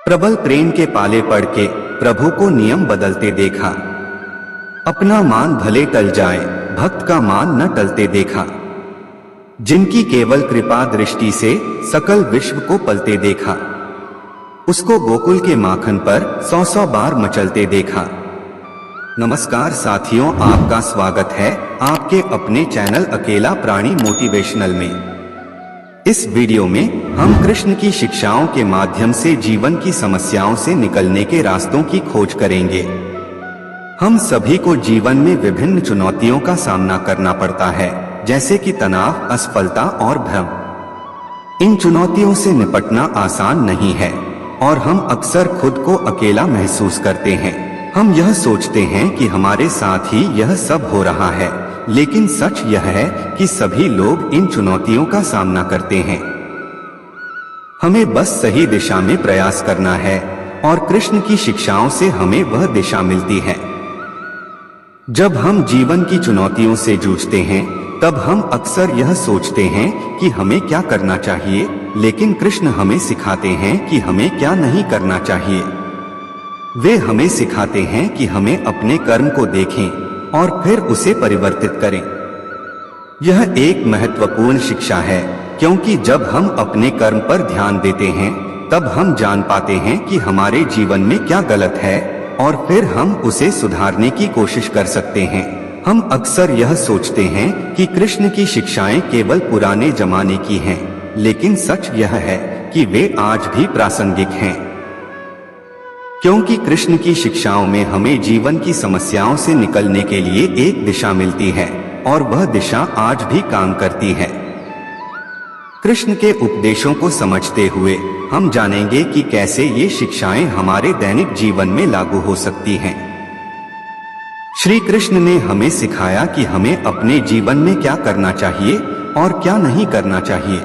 प्रबल प्रेम के पाले पड़ के प्रभु को नियम बदलते देखा। अपना मान भले टल जाए, भक्त का मान न टलते देखा। जिनकी केवल कृपा दृष्टि से सकल विश्व को पलते देखा। उसको गोकुल के माखन पर 100 बार मचलते देखा। नमस्कार साथियों, आपका स्वागत है आपके अपने चैनल अकेला प्राणी मोटिवेशनल में। इस वीडियो में हम कृष्ण की शिक्षाओं के माध्यम से जीवन की समस्याओं से निकलने के रास्तों की खोज करेंगे। हम सभी को जीवन में विभिन्न चुनौतियों का सामना करना पड़ता है, जैसे कि तनाव, असफलता और भ्रम। इन चुनौतियों से निपटना आसान नहीं है और हम अक्सर खुद को अकेला महसूस करते हैं। हम यह सोचते हैं कि हमारे साथ ही यह सब हो रहा है, लेकिन सच यह है कि सभी लोग इन चुनौतियों का सामना करते हैं। हमें बस सही दिशा में प्रयास करना है और कृष्ण की शिक्षाओं से हमें वह दिशा मिलती है। जब हम जीवन की चुनौतियों से जूझते हैं, तब हम अक्सर यह सोचते हैं कि हमें क्या करना चाहिए, लेकिन कृष्ण हमें सिखाते हैं कि हमें क्या नहीं करना चाहिए। वे हमें सिखाते हैं कि हमें अपने कर्म को देखें और फिर उसे परिवर्तित करें। यह एक महत्वपूर्ण शिक्षा है, क्योंकि जब हम अपने कर्म पर ध्यान देते हैं, तब हम जान पाते हैं कि हमारे जीवन में क्या गलत है और फिर हम उसे सुधारने की कोशिश कर सकते हैं। हम अक्सर यह सोचते हैं कि कृष्ण की शिक्षाएं केवल पुराने जमाने की हैं, लेकिन सच यह है कि वे आज भी प्रासंगिक हैं। क्योंकि कृष्ण की शिक्षाओं में हमें जीवन की समस्याओं से निकलने के लिए एक दिशा मिलती है और वह दिशा आज भी काम करती है। कृष्ण के उपदेशों को समझते हुए हम जानेंगे कि कैसे ये शिक्षाएं हमारे दैनिक जीवन में लागू हो सकती हैं। श्री कृष्ण ने हमें सिखाया कि हमें अपने जीवन में क्या करना चाहिए और क्या नहीं करना चाहिए।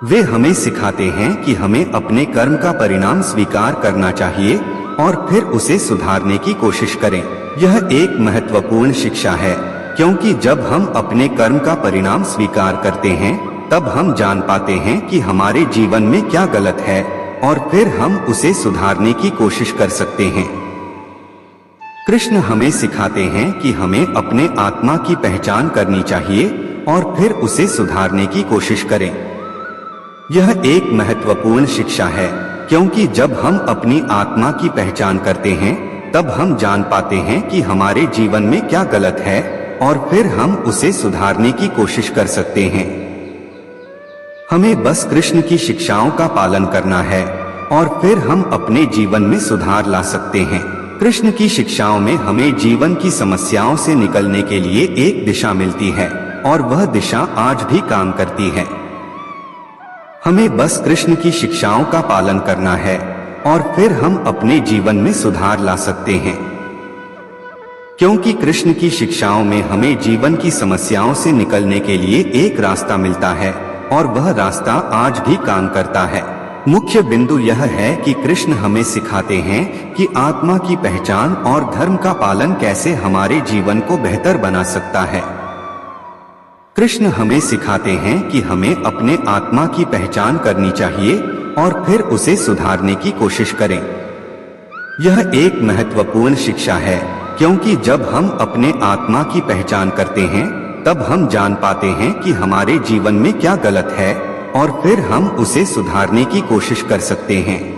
वे हमें सिखाते हैं कि हमें अपने कर्म का परिणाम स्वीकार करना चाहिए और फिर उसे सुधारने की कोशिश करें। यह एक महत्वपूर्ण शिक्षा है, क्योंकि जब हम अपने कर्म का परिणाम स्वीकार करते हैं, तब हम जान पाते हैं कि हमारे जीवन में क्या गलत है और फिर हम उसे सुधारने की कोशिश कर सकते हैं। कृष्ण हमें सिखाते हैं कि हमें अपने आत्मा की पहचान करनी चाहिए और फिर उसे सुधारने की कोशिश करें। यह एक महत्वपूर्ण शिक्षा है, क्योंकि जब हम अपनी आत्मा की पहचान करते हैं, तब हम जान पाते हैं कि हमारे जीवन में क्या गलत है और फिर हम उसे सुधारने की कोशिश कर सकते हैं। हमें बस कृष्ण की शिक्षाओं का पालन करना है और फिर हम अपने जीवन में सुधार ला सकते हैं। कृष्ण की शिक्षाओं में हमें जीवन की समस्याओं से निकलने के लिए एक दिशा मिलती है और वह दिशा आज भी काम करती है। हमें बस कृष्ण की शिक्षाओं का पालन करना है और फिर हम अपने जीवन में सुधार ला सकते हैं। क्योंकि कृष्ण की शिक्षाओं में हमें जीवन की समस्याओं से निकलने के लिए एक रास्ता मिलता है और वह रास्ता आज भी काम करता है। मुख्य बिंदु यह है कि कृष्ण हमें सिखाते हैं कि आत्मा की पहचान और धर्म का पालन कैसे हमारे जीवन को बेहतर बना सकता है। कृष्ण हमें सिखाते हैं कि हमें अपने आत्मा की पहचान करनी चाहिए और फिर उसे सुधारने की कोशिश करें। यह एक महत्वपूर्ण शिक्षा है, क्योंकि जब हम अपने आत्मा की पहचान करते हैं, तब हम जान पाते हैं कि हमारे जीवन में क्या गलत है और फिर हम उसे सुधारने की कोशिश कर सकते हैं।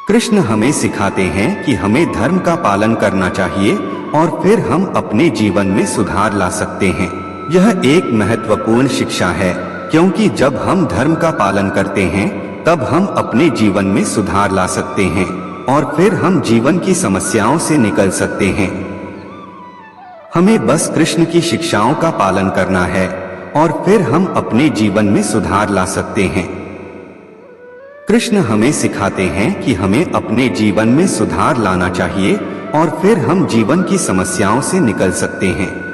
कृष्ण हमें सिखाते हैं कि हमें धर्म का पालन करना चाहिए और फिर हम अपने जीवन में सुधार ला सकते हैं। यह एक महत्वपूर्ण शिक्षा है, क्योंकि जब हम धर्म का पालन करते हैं, तब हम अपने जीवन में सुधार ला सकते हैं और फिर हम जीवन की समस्याओं से निकल सकते हैं। हमें बस कृष्ण की शिक्षाओं का पालन करना है और फिर हम अपने जीवन में सुधार ला सकते हैं। कृष्ण हमें सिखाते हैं कि हमें अपने जीवन में सुधार लाना चाहिए और फिर हम जीवन की समस्याओं से निकल सकते हैं।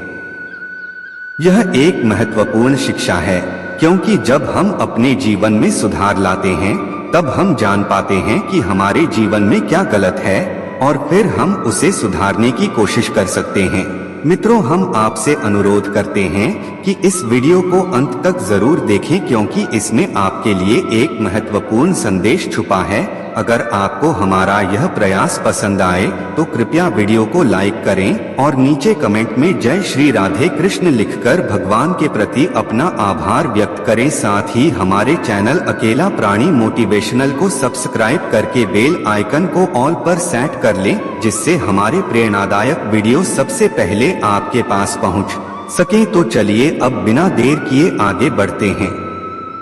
यह एक महत्वपूर्ण शिक्षा है, क्योंकि जब हम अपने जीवन में सुधार लाते हैं, तब हम जान पाते हैं कि हमारे जीवन में क्या गलत है और फिर हम उसे सुधारने की कोशिश कर सकते हैं। मित्रों, हम आपसे अनुरोध करते हैं कि इस वीडियो को अंत तक जरूर देखें, क्योंकि इसमें आपके लिए एक महत्वपूर्ण संदेश छुपा है अगर आपको हमारा यह प्रयास पसंद आए तो कृपया वीडियो को लाइक करें और नीचे कमेंट में जय श्री राधे कृष्ण लिखकर भगवान के प्रति अपना आभार व्यक्त करें। साथ ही हमारे चैनल अकेला प्राणी मोटिवेशनल को सब्सक्राइब करके बेल आइकन को ऑल पर सेट कर लें, जिससे हमारे प्रेरणादायक वीडियो सबसे पहले आपके पास पहुंच सके। तो चलिए अब बिना देर किए आगे बढ़ते हैं।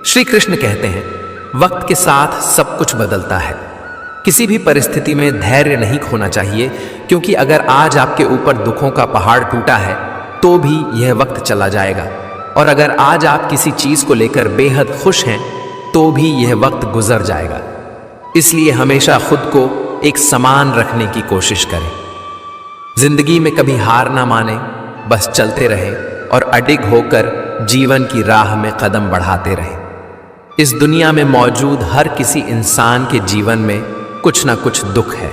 श्री कृष्ण कहते हैं, वक्त के साथ सब कुछ बदलता है। किसी भी परिस्थिति में धैर्य नहीं खोना चाहिए, क्योंकि अगर आज आपके ऊपर दुखों का पहाड़ टूटा है तो भी यह वक्त चला जाएगा, और अगर आज आप किसी चीज को लेकर बेहद खुश हैं तो भी यह वक्त गुजर जाएगा। इसलिए हमेशा खुद को एक समान रखने की कोशिश करें। जिंदगी में कभी हार ना माने, बस चलते रहे और अडिग होकर जीवन की राह में कदम बढ़ाते रहे। इस दुनिया में मौजूद हर किसी इंसान के जीवन में कुछ ना कुछ दुख है।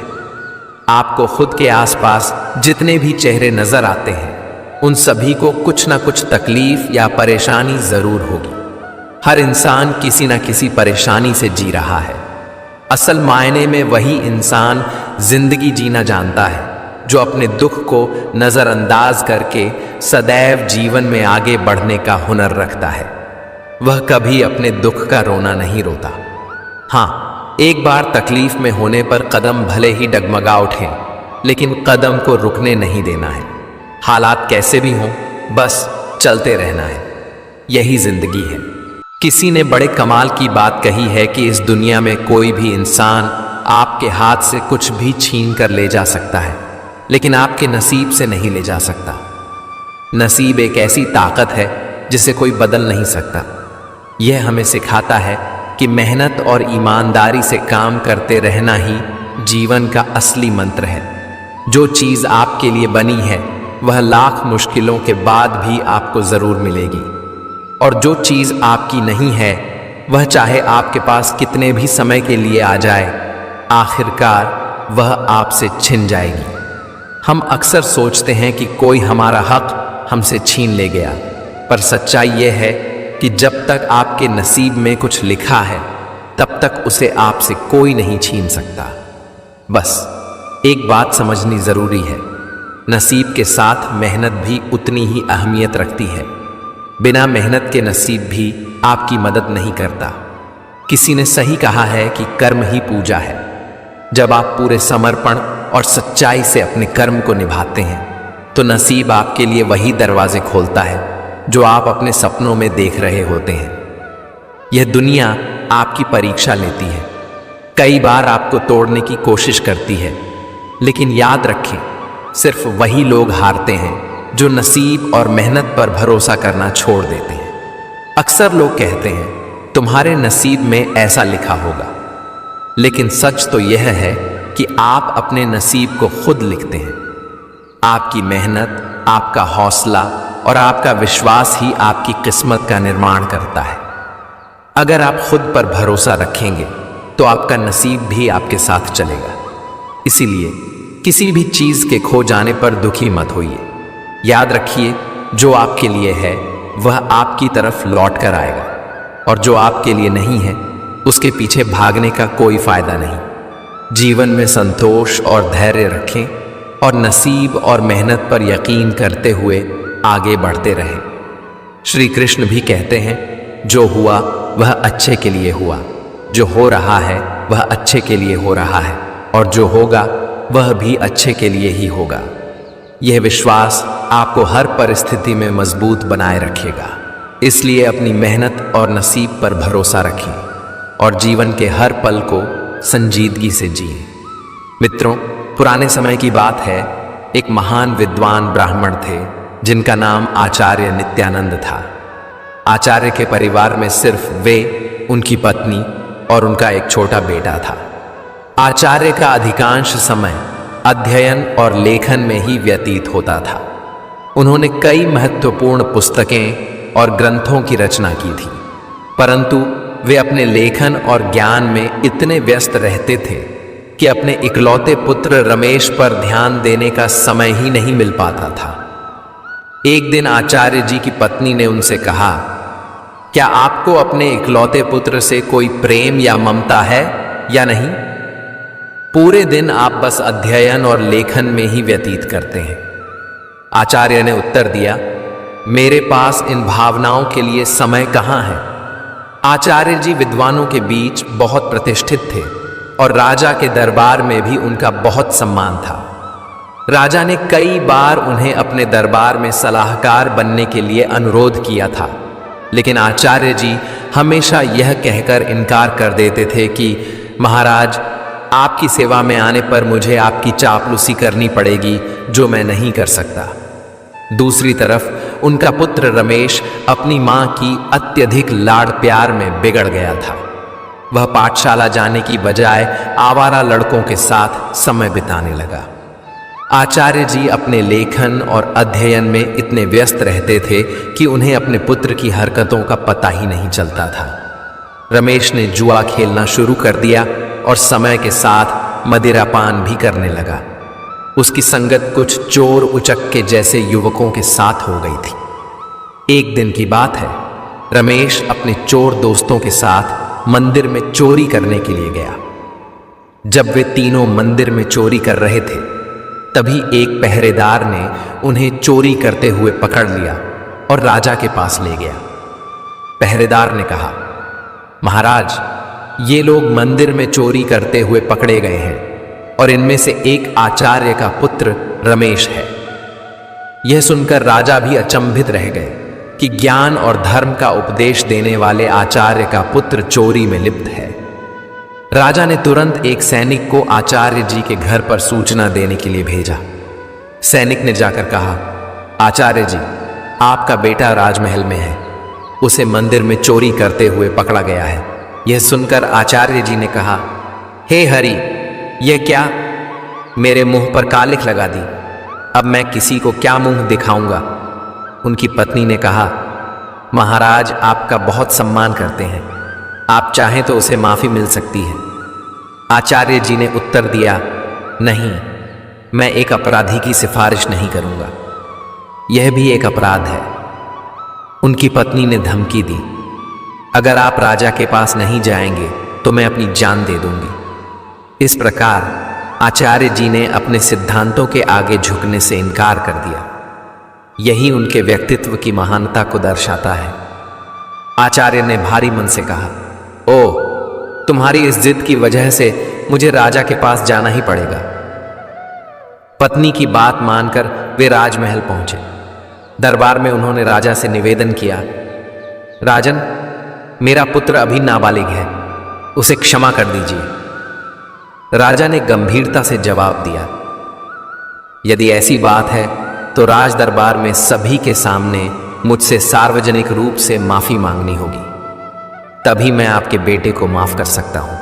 आपको खुद के आसपास जितने भी चेहरे नजर आते हैं, उन सभी को कुछ ना कुछ तकलीफ या परेशानी जरूर होगी। हर इंसान किसी ना किसी परेशानी से जी रहा है। असल मायने में वही इंसान जिंदगी जीना जानता है जो अपने दुख को नजरअंदाज करके सदैव जीवन में आगे बढ़ने का हुनर रखता है। वह कभी अपने दुख का रोना नहीं रोता। हाँ, एक बार तकलीफ में होने पर कदम भले ही डगमगा उठे, लेकिन कदम को रुकने नहीं देना है। हालात कैसे भी हों, बस चलते रहना है। यही जिंदगी है। किसी ने बड़े कमाल की बात कही है कि इस दुनिया में कोई भी इंसान आपके हाथ से कुछ भी छीन कर ले जा सकता है, लेकिन आपके नसीब से नहीं ले जा सकता। नसीब एक ऐसी ताकत है जिसे कोई बदल नहीं सकता। यह हमें सिखाता है कि मेहनत और ईमानदारी से काम करते रहना ही जीवन का असली मंत्र है। जो चीज़ आपके लिए बनी है वह लाख मुश्किलों के बाद भी आपको ज़रूर मिलेगी, और जो चीज़ आपकी नहीं है वह चाहे आपके पास कितने भी समय के लिए आ जाए, आखिरकार वह आपसे छिन जाएगी। हम अक्सर सोचते हैं कि कोई हमारा हक हमसे छीन ले गया, पर सच्चाई यह है कि जब तक आपके नसीब में कुछ लिखा है तब तक उसे आपसे कोई नहीं छीन सकता। बस एक बात समझनी जरूरी है, नसीब के साथ मेहनत भी उतनी ही अहमियत रखती है। बिना मेहनत के नसीब भी आपकी मदद नहीं करता। किसी ने सही कहा है कि कर्म ही पूजा है। जब आप पूरे समर्पण और सच्चाई से अपने कर्म को निभाते हैं तो नसीब आपके लिए वही दरवाजे खोलता है जो आप अपने सपनों में देख रहे होते हैं। यह दुनिया आपकी परीक्षा लेती है, कई बार आपको तोड़ने की कोशिश करती है, लेकिन याद रखें, सिर्फ वही लोग हारते हैं जो नसीब और मेहनत पर भरोसा करना छोड़ देते हैं। अक्सर लोग कहते हैं तुम्हारे नसीब में ऐसा लिखा होगा, लेकिन सच तो यह है कि आप अपने नसीब को खुद लिखते हैं। आपकी मेहनत, आपका हौसला और आपका विश्वास ही आपकी किस्मत का निर्माण करता है। अगर आप खुद पर भरोसा रखेंगे तो आपका नसीब भी आपके साथ चलेगा। इसीलिए किसी भी चीज के खो जाने पर दुखी मत होइए। याद रखिए, जो आपके लिए है वह आपकी तरफ लौट कर आएगा, और जो आपके लिए नहीं है उसके पीछे भागने का कोई फायदा नहीं। जीवन में संतोष और धैर्य रखें और नसीब और मेहनत पर यकीन करते हुए आगे बढ़ते रहें। श्री कृष्ण भी कहते हैं, जो हुआ वह अच्छे के लिए हुआ, जो हो रहा है वह अच्छे के लिए हो रहा है, और जो होगा वह भी अच्छे के लिए ही होगा। यह विश्वास आपको हर परिस्थिति में मजबूत बनाए रखेगा। इसलिए अपनी मेहनत और नसीब पर भरोसा रखें और जीवन के हर पल को संजीदगी से जिएं। मित्रों, पुराने समय की बात है, एक महान विद्वान ब्राह्मण थे जिनका नाम आचार्य नित्यानंद था। आचार्य के परिवार में सिर्फ वे, उनकी पत्नी और उनका एक छोटा बेटा था। आचार्य का अधिकांश समय अध्ययन और लेखन में ही व्यतीत होता था। उन्होंने कई महत्वपूर्ण पुस्तकें और ग्रंथों की रचना की थी, परंतु वे अपने लेखन और ज्ञान में इतने व्यस्त रहते थे कि अपने इकलौते पुत्र रमेश पर ध्यान देने का समय ही नहीं मिल पाता था। एक दिन आचार्य जी की पत्नी ने उनसे कहा, क्या आपको अपने इकलौते पुत्र से कोई प्रेम या ममता है या नहीं? पूरे दिन आप बस अध्ययन और लेखन में ही व्यतीत करते हैं। आचार्य ने उत्तर दिया, मेरे पास इन भावनाओं के लिए समय कहाँ है। आचार्य जी विद्वानों के बीच बहुत प्रतिष्ठित थे और राजा के दरबार में भी उनका बहुत सम्मान था। राजा ने कई बार उन्हें अपने दरबार में सलाहकार बनने के लिए अनुरोध किया था, लेकिन आचार्य जी हमेशा यह कहकर इनकार कर देते थे कि महाराज, आपकी सेवा में आने पर मुझे आपकी चापलूसी करनी पड़ेगी, जो मैं नहीं कर सकता। दूसरी तरफ उनका पुत्र रमेश अपनी मां की अत्यधिक लाड़ प्यार में बिगड़ गया था। वह पाठशाला जाने की बजाय आवारा लड़कों के साथ समय बिताने लगा। आचार्य जी अपने लेखन और अध्ययन में इतने व्यस्त रहते थे कि उन्हें अपने पुत्र की हरकतों का पता ही नहीं चलता था। रमेश ने जुआ खेलना शुरू कर दिया और समय के साथ मदिरापान भी करने लगा। उसकी संगत कुछ चोर उचक्के जैसे युवकों के साथ हो गई थी। एक दिन की बात है, रमेश अपने चोर दोस्तों के साथ मंदिर में चोरी करने के लिए गया। जब वे तीनों मंदिर में चोरी कर रहे थे, तभी एक पहरेदार ने उन्हें चोरी करते हुए पकड़ लिया और राजा के पास ले गया। पहरेदार ने कहा, महाराज, ये लोग मंदिर में चोरी करते हुए पकड़े गए हैं और इनमें से एक आचार्य का पुत्र रमेश है। यह सुनकर राजा भी अचंभित रह गए कि ज्ञान और धर्म का उपदेश देने वाले आचार्य का पुत्र चोरी में लिप्त है। राजा ने तुरंत एक सैनिक को आचार्य जी के घर पर सूचना देने के लिए भेजा। सैनिक ने जाकर कहा, आचार्य जी, आपका बेटा राजमहल में है, उसे मंदिर में चोरी करते हुए पकड़ा गया है। यह सुनकर आचार्य जी ने कहा, हे हरि, यह क्या? मेरे मुंह पर कालिख लगा दी। अब मैं किसी को क्या मुंह दिखाऊंगा? उनकी पत्नी ने कहा, महाराज आपका बहुत सम्मान करते हैं, आप चाहें तो उसे माफी मिल सकती है। आचार्य जी ने उत्तर दिया, नहीं, मैं एक अपराधी की सिफारिश नहीं करूंगा, यह भी एक अपराध है। उनकी पत्नी ने धमकी दी, अगर आप राजा के पास नहीं जाएंगे तो मैं अपनी जान दे दूंगी। इस प्रकार आचार्य जी ने अपने सिद्धांतों के आगे झुकने से इनकार कर दिया। यही उनके व्यक्तित्व की महानता को दर्शाता है। आचार्य ने भारी मन से कहा, ओह, तुम्हारी इस जिद की वजह से मुझे राजा के पास जाना ही पड़ेगा। पत्नी की बात मानकर वे राजमहल पहुंचे। दरबार में उन्होंने राजा से निवेदन किया, राजन, मेरा पुत्र अभी नाबालिग है, उसे क्षमा कर दीजिए। राजा ने गंभीरता से जवाब दिया, यदि ऐसी बात है तो राज दरबार में सभी के सामने मुझसे सार्वजनिक रूप से माफी मांगनी होगी, तभी मैं आपके बेटे को माफ कर सकता हूं।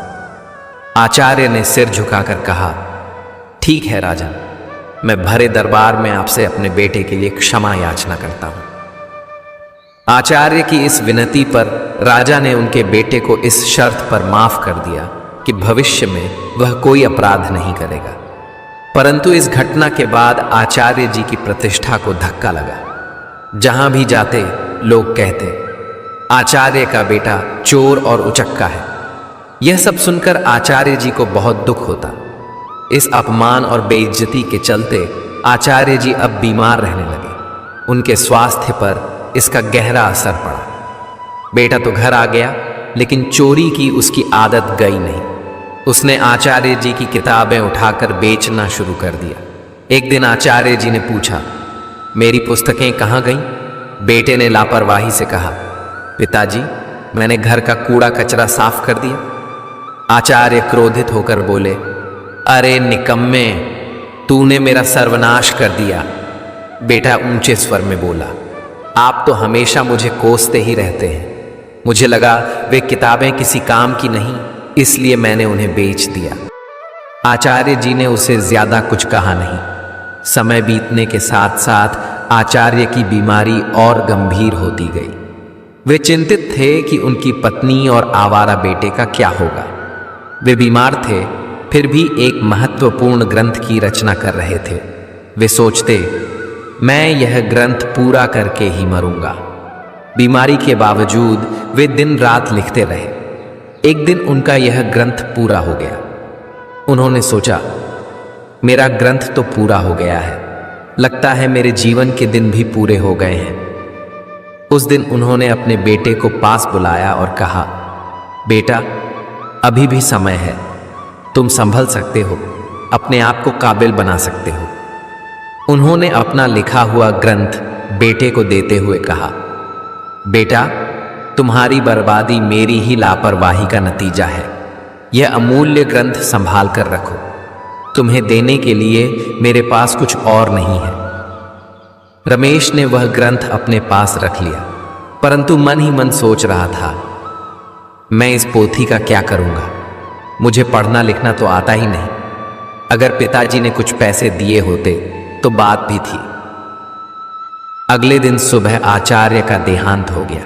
आचार्य ने सिर झुकाकर कहा, ठीक है राजन, मैं भरे दरबार में आपसे अपने बेटे के लिए क्षमा याचना करता हूं। आचार्य की इस विनती पर राजा ने उनके बेटे को इस शर्त पर माफ कर दिया कि भविष्य में वह कोई अपराध नहीं करेगा। परंतु इस घटना के बाद आचार्य जी की प्रतिष्ठा को धक्का लगा। जहां भी जाते लोग कहते, आचार्य का बेटा चोर और उचक्का है। यह सब सुनकर आचार्य जी को बहुत दुख होता। इस अपमान और बेइज्जती के चलते आचार्य जी अब बीमार रहने लगे। उनके स्वास्थ्य पर इसका गहरा असर पड़ा। बेटा तो घर आ गया, लेकिन चोरी की उसकी आदत गई नहीं। उसने आचार्य जी की किताबें उठाकर बेचना शुरू कर दिया। एक दिन आचार्य जी ने पूछा, मेरी पुस्तकें कहाँ गईं? बेटे ने लापरवाही से कहा, पिताजी, मैंने घर का कूड़ा कचरा साफ कर दिया। आचार्य क्रोधित होकर बोले, अरे निकम्मे, तूने मेरा सर्वनाश कर दिया। बेटा ऊंचे स्वर में बोला, आप तो हमेशा मुझे कोसते ही रहते हैं। मुझे लगा वे किताबें किसी काम की नहीं, इसलिए मैंने उन्हें बेच दिया। आचार्य जी ने उसे ज्यादा कुछ कहा नहीं। समय बीतने के साथ साथ आचार्य की बीमारी और गंभीर होती गई। वे चिंतित थे कि उनकी पत्नी और आवारा बेटे का क्या होगा। वे बीमार थे, फिर भी एक महत्वपूर्ण ग्रंथ की रचना कर रहे थे। वे सोचते, मैं यह ग्रंथ पूरा करके ही मरूंगा। बीमारी के बावजूद वे दिन रात लिखते रहे। एक दिन उनका यह ग्रंथ पूरा हो गया। उन्होंने सोचा, मेरा ग्रंथ तो पूरा हो गया है, लगता है मेरे जीवन के दिन भी पूरे हो गए हैं। उस दिन उन्होंने अपने बेटे को पास बुलाया और कहा, बेटा, अभी भी समय है, तुम संभल सकते हो, अपने आप को काबिल बना सकते हो। उन्होंने अपना लिखा हुआ ग्रंथ बेटे को देते हुए कहा, बेटा, तुम्हारी बर्बादी मेरी ही लापरवाही का नतीजा है। यह अमूल्य ग्रंथ संभाल कर रखो, तुम्हें देने के लिए मेरे पास कुछ और नहीं है। रमेश ने वह ग्रंथ अपने पास रख लिया, परंतु मन ही मन सोच रहा था, मैं इस पोथी का क्या करूंगा, मुझे पढ़ना लिखना तो आता ही नहीं। अगर पिताजी ने कुछ पैसे दिए होते तो बात भी थी। अगले दिन सुबह आचार्य का देहांत हो गया।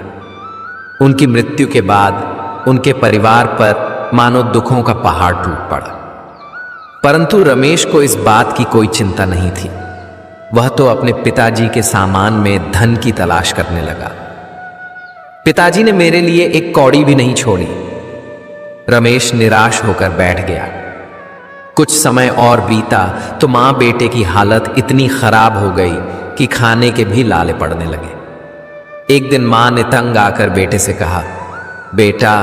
उनकी मृत्यु के बाद उनके परिवार पर मानो दुखों का पहाड़ टूट पड़ा। परंतु रमेश को इस बात की कोई चिंता नहीं थी। वह तो अपने पिताजी के सामान में धन की तलाश करने लगा। पिताजी ने मेरे लिए एक कौड़ी भी नहीं छोड़ी। रमेश निराश होकर बैठ गया। कुछ समय और बीता तो मां बेटे की हालत इतनी खराब हो गई कि खाने के भी लाले पड़ने लगे। एक दिन मां ने तंग आकर बेटे से कहा, बेटा,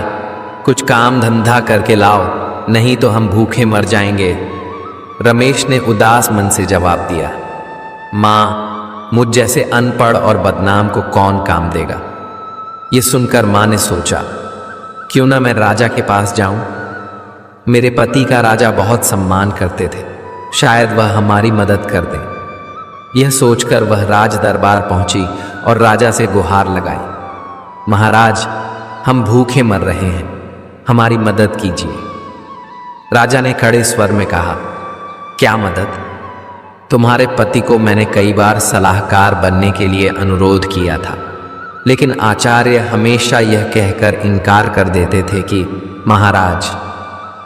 कुछ काम धंधा करके लाओ, नहीं तो हम भूखे मर जाएंगे। रमेश ने उदास मन से जवाब दिया, मां, मुझ जैसे अनपढ़ और बदनाम को कौन काम देगा। ये सुनकर मां ने सोचा, क्यों ना मैं राजा के पास जाऊं। मेरे पति का राजा बहुत सम्मान करते थे, शायद वह हमारी मदद कर दे। यह सोचकर वह राज दरबार पहुंची और राजा से गुहार लगाई, महाराज, हम भूखे मर रहे हैं, हमारी मदद कीजिए। राजा ने कड़े स्वर में कहा, क्या मदद? तुम्हारे पति को मैंने कई बार सलाहकार बनने के लिए अनुरोध किया था, लेकिन आचार्य हमेशा यह कहकर इनकार कर देते थे कि महाराज,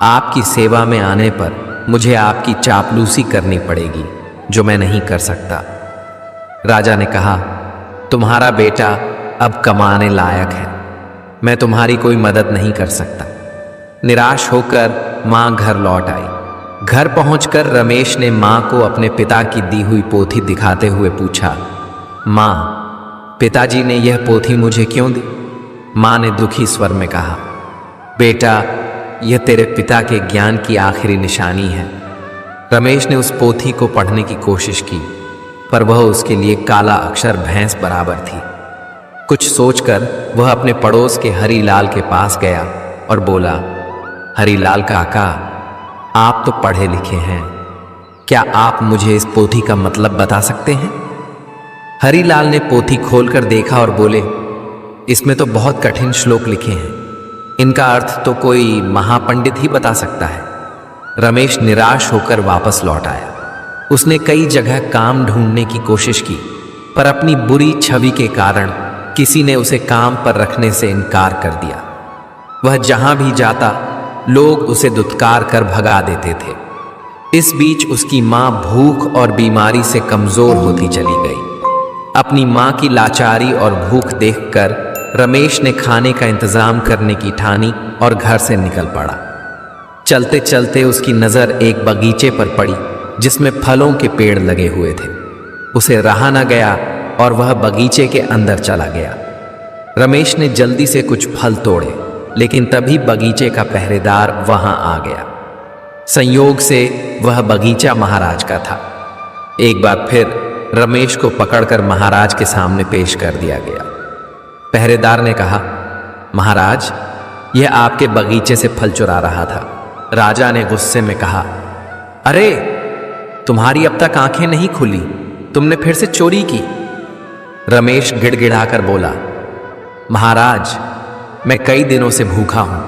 आपकी सेवा में आने पर मुझे आपकी चापलूसी करनी पड़ेगी, जो मैं नहीं कर सकता। राजा ने कहा, तुम्हारा बेटा अब कमाने लायक है, मैं तुम्हारी कोई मदद नहीं कर सकता। निराश होकर मां घर लौट आई। घर पहुंचकर रमेश ने मां को अपने पिता की दी हुई पोथी दिखाते हुए पूछा, मां, पिताजी ने यह पोथी मुझे क्यों दी? मां ने दुखी स्वर में कहा, बेटा, यह तेरे पिता के ज्ञान की आखिरी निशानी है। रमेश ने उस पोथी को पढ़ने की कोशिश की, पर वह उसके लिए काला अक्षर भैंस बराबर थी। कुछ सोचकर वह अपने पड़ोस के हरीलाल के पास गया और बोला, हरीलाल काका, आप तो पढ़े लिखे हैं, क्या आप मुझे इस पोथी का मतलब बता सकते हैं? हरीलाल ने पोथी खोलकर देखा और बोले, इसमें तो बहुत कठिन श्लोक लिखे हैं, इनका अर्थ तो कोई महापंडित ही बता सकता है। रमेश निराश होकर वापस लौट आया। उसने कई जगह काम ढूंढने की कोशिश की, पर अपनी बुरी छवि के कारण किसी ने उसे काम पर रखने से इनकार कर दिया। वह जहां भी जाता, लोग उसे दुत्कार कर भगा देते थे। इस बीच उसकी मां भूख और बीमारी से कमजोर होती चली गई। अपनी मां की लाचारी और भूख देखकर रमेश ने खाने का इंतजाम करने की ठानी और घर से निकल पड़ा। चलते चलते उसकी नजर एक बगीचे पर पड़ी जिसमें फलों के पेड़ लगे हुए थे। उसे रहा न गया और वह बगीचे के अंदर चला गया। रमेश ने जल्दी से कुछ फल तोड़े, लेकिन तभी बगीचे का पहरेदार वहां आ गया। संयोग से वह बगीचा महाराज का था। एक बार फिर रमेश को पकड़कर महाराज के सामने पेश कर दिया गया। पहरेदार ने कहा, महाराज, यह आपके बगीचे से फल चुरा रहा था। राजा ने गुस्से में कहा, अरे, तुम्हारी अब तक आंखें नहीं खुली, तुमने फिर से चोरी की। रमेश गिड़गिड़ाकर बोला, महाराज, मैं कई दिनों से भूखा हूं।